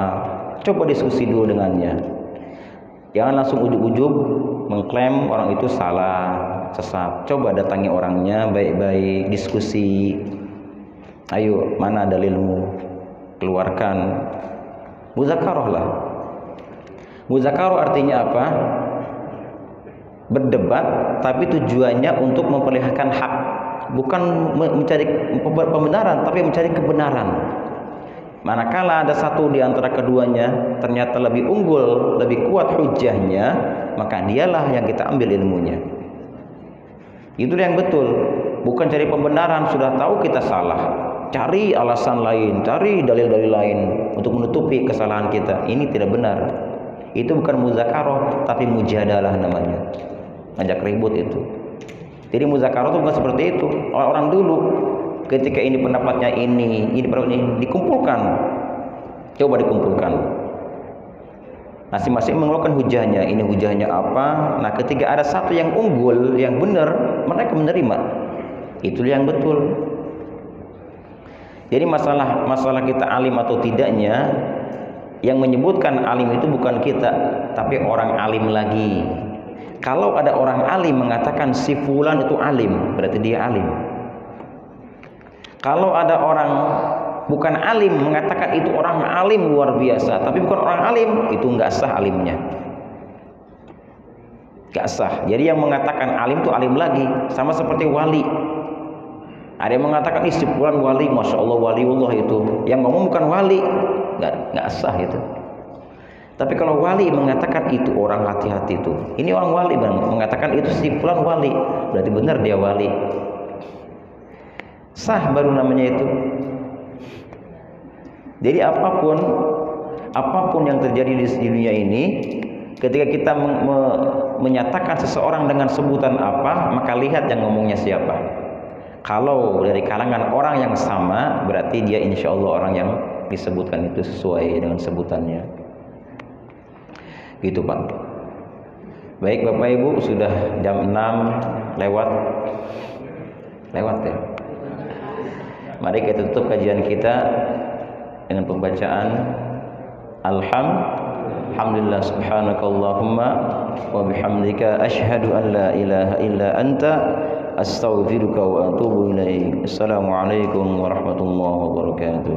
Speaker 1: coba diskusi dulu dengannya. Jangan langsung ujug-ujug mengklaim orang itu salah, sesat. Coba datangi orangnya baik-baik, diskusi. Ayo, mana dalilmu? Keluarkan. Muzakarahlah. Muzakarah artinya apa? Berdebat, tapi tujuannya untuk memperlihatkan hak, bukan mencari pembenaran, tapi mencari kebenaran. Manakala ada satu di antara keduanya ternyata lebih unggul, lebih kuat hujahnya, maka dialah yang kita ambil ilmunya. Itu yang betul, bukan cari pembenaran. Sudah tahu kita salah, cari alasan lain, cari dalil-dalil lain untuk menutupi kesalahan kita. Ini tidak benar. Itu bukan muzakarah, tapi mujadalah namanya. Ngajak ribut itu. Jadi muzakarah itu bukan seperti itu. Orang-orang dulu ketika ini pendapatnya ini pendapatnya ini, dikumpulkan. Coba dikumpulkan. Masing-masing mengeluarkan hujahnya. Ini hujahnya apa? Nah, ketika ada satu yang unggul, yang benar, mereka menerima. Itu yang betul. Jadi masalah kita alim atau tidaknya, yang menyebutkan alim itu bukan kita, tapi orang alim lagi. Kalau ada orang alim mengatakan si fulan itu alim, berarti dia alim. Kalau ada orang bukan alim mengatakan itu orang alim luar biasa, tapi bukan orang alim, itu nggak sah alimnya, nggak sah. Jadi yang mengatakan alim itu alim lagi, sama seperti wali. Ada yang mengatakan si fulan wali, masya Allah waliullah itu. Yang ngomong bukan wali, nggak sah itu. Tapi kalau wali mengatakan itu orang hati-hati itu, ini orang wali mengatakan itu si fulan wali, berarti benar dia wali. Sah baru namanya itu. Jadi apapun yang terjadi di dunia ini, ketika kita menyatakan seseorang dengan sebutan apa, maka lihat yang ngomongnya siapa. Kalau dari kalangan orang yang sama, berarti dia insya Allah orang yang disebutkan itu sesuai dengan sebutannya. Gitu Pak. Baik Bapak Ibu, sudah jam 6 lewat ya. Mari kita tutup kajian kita dengan pembacaan Alhamdulillah subhanakallahumma wa bihamdika asyhadu an la ilaha illa anta astaghfiruka wa atubu ilaik. Assalamualaikum warahmatullahi wabarakatuh.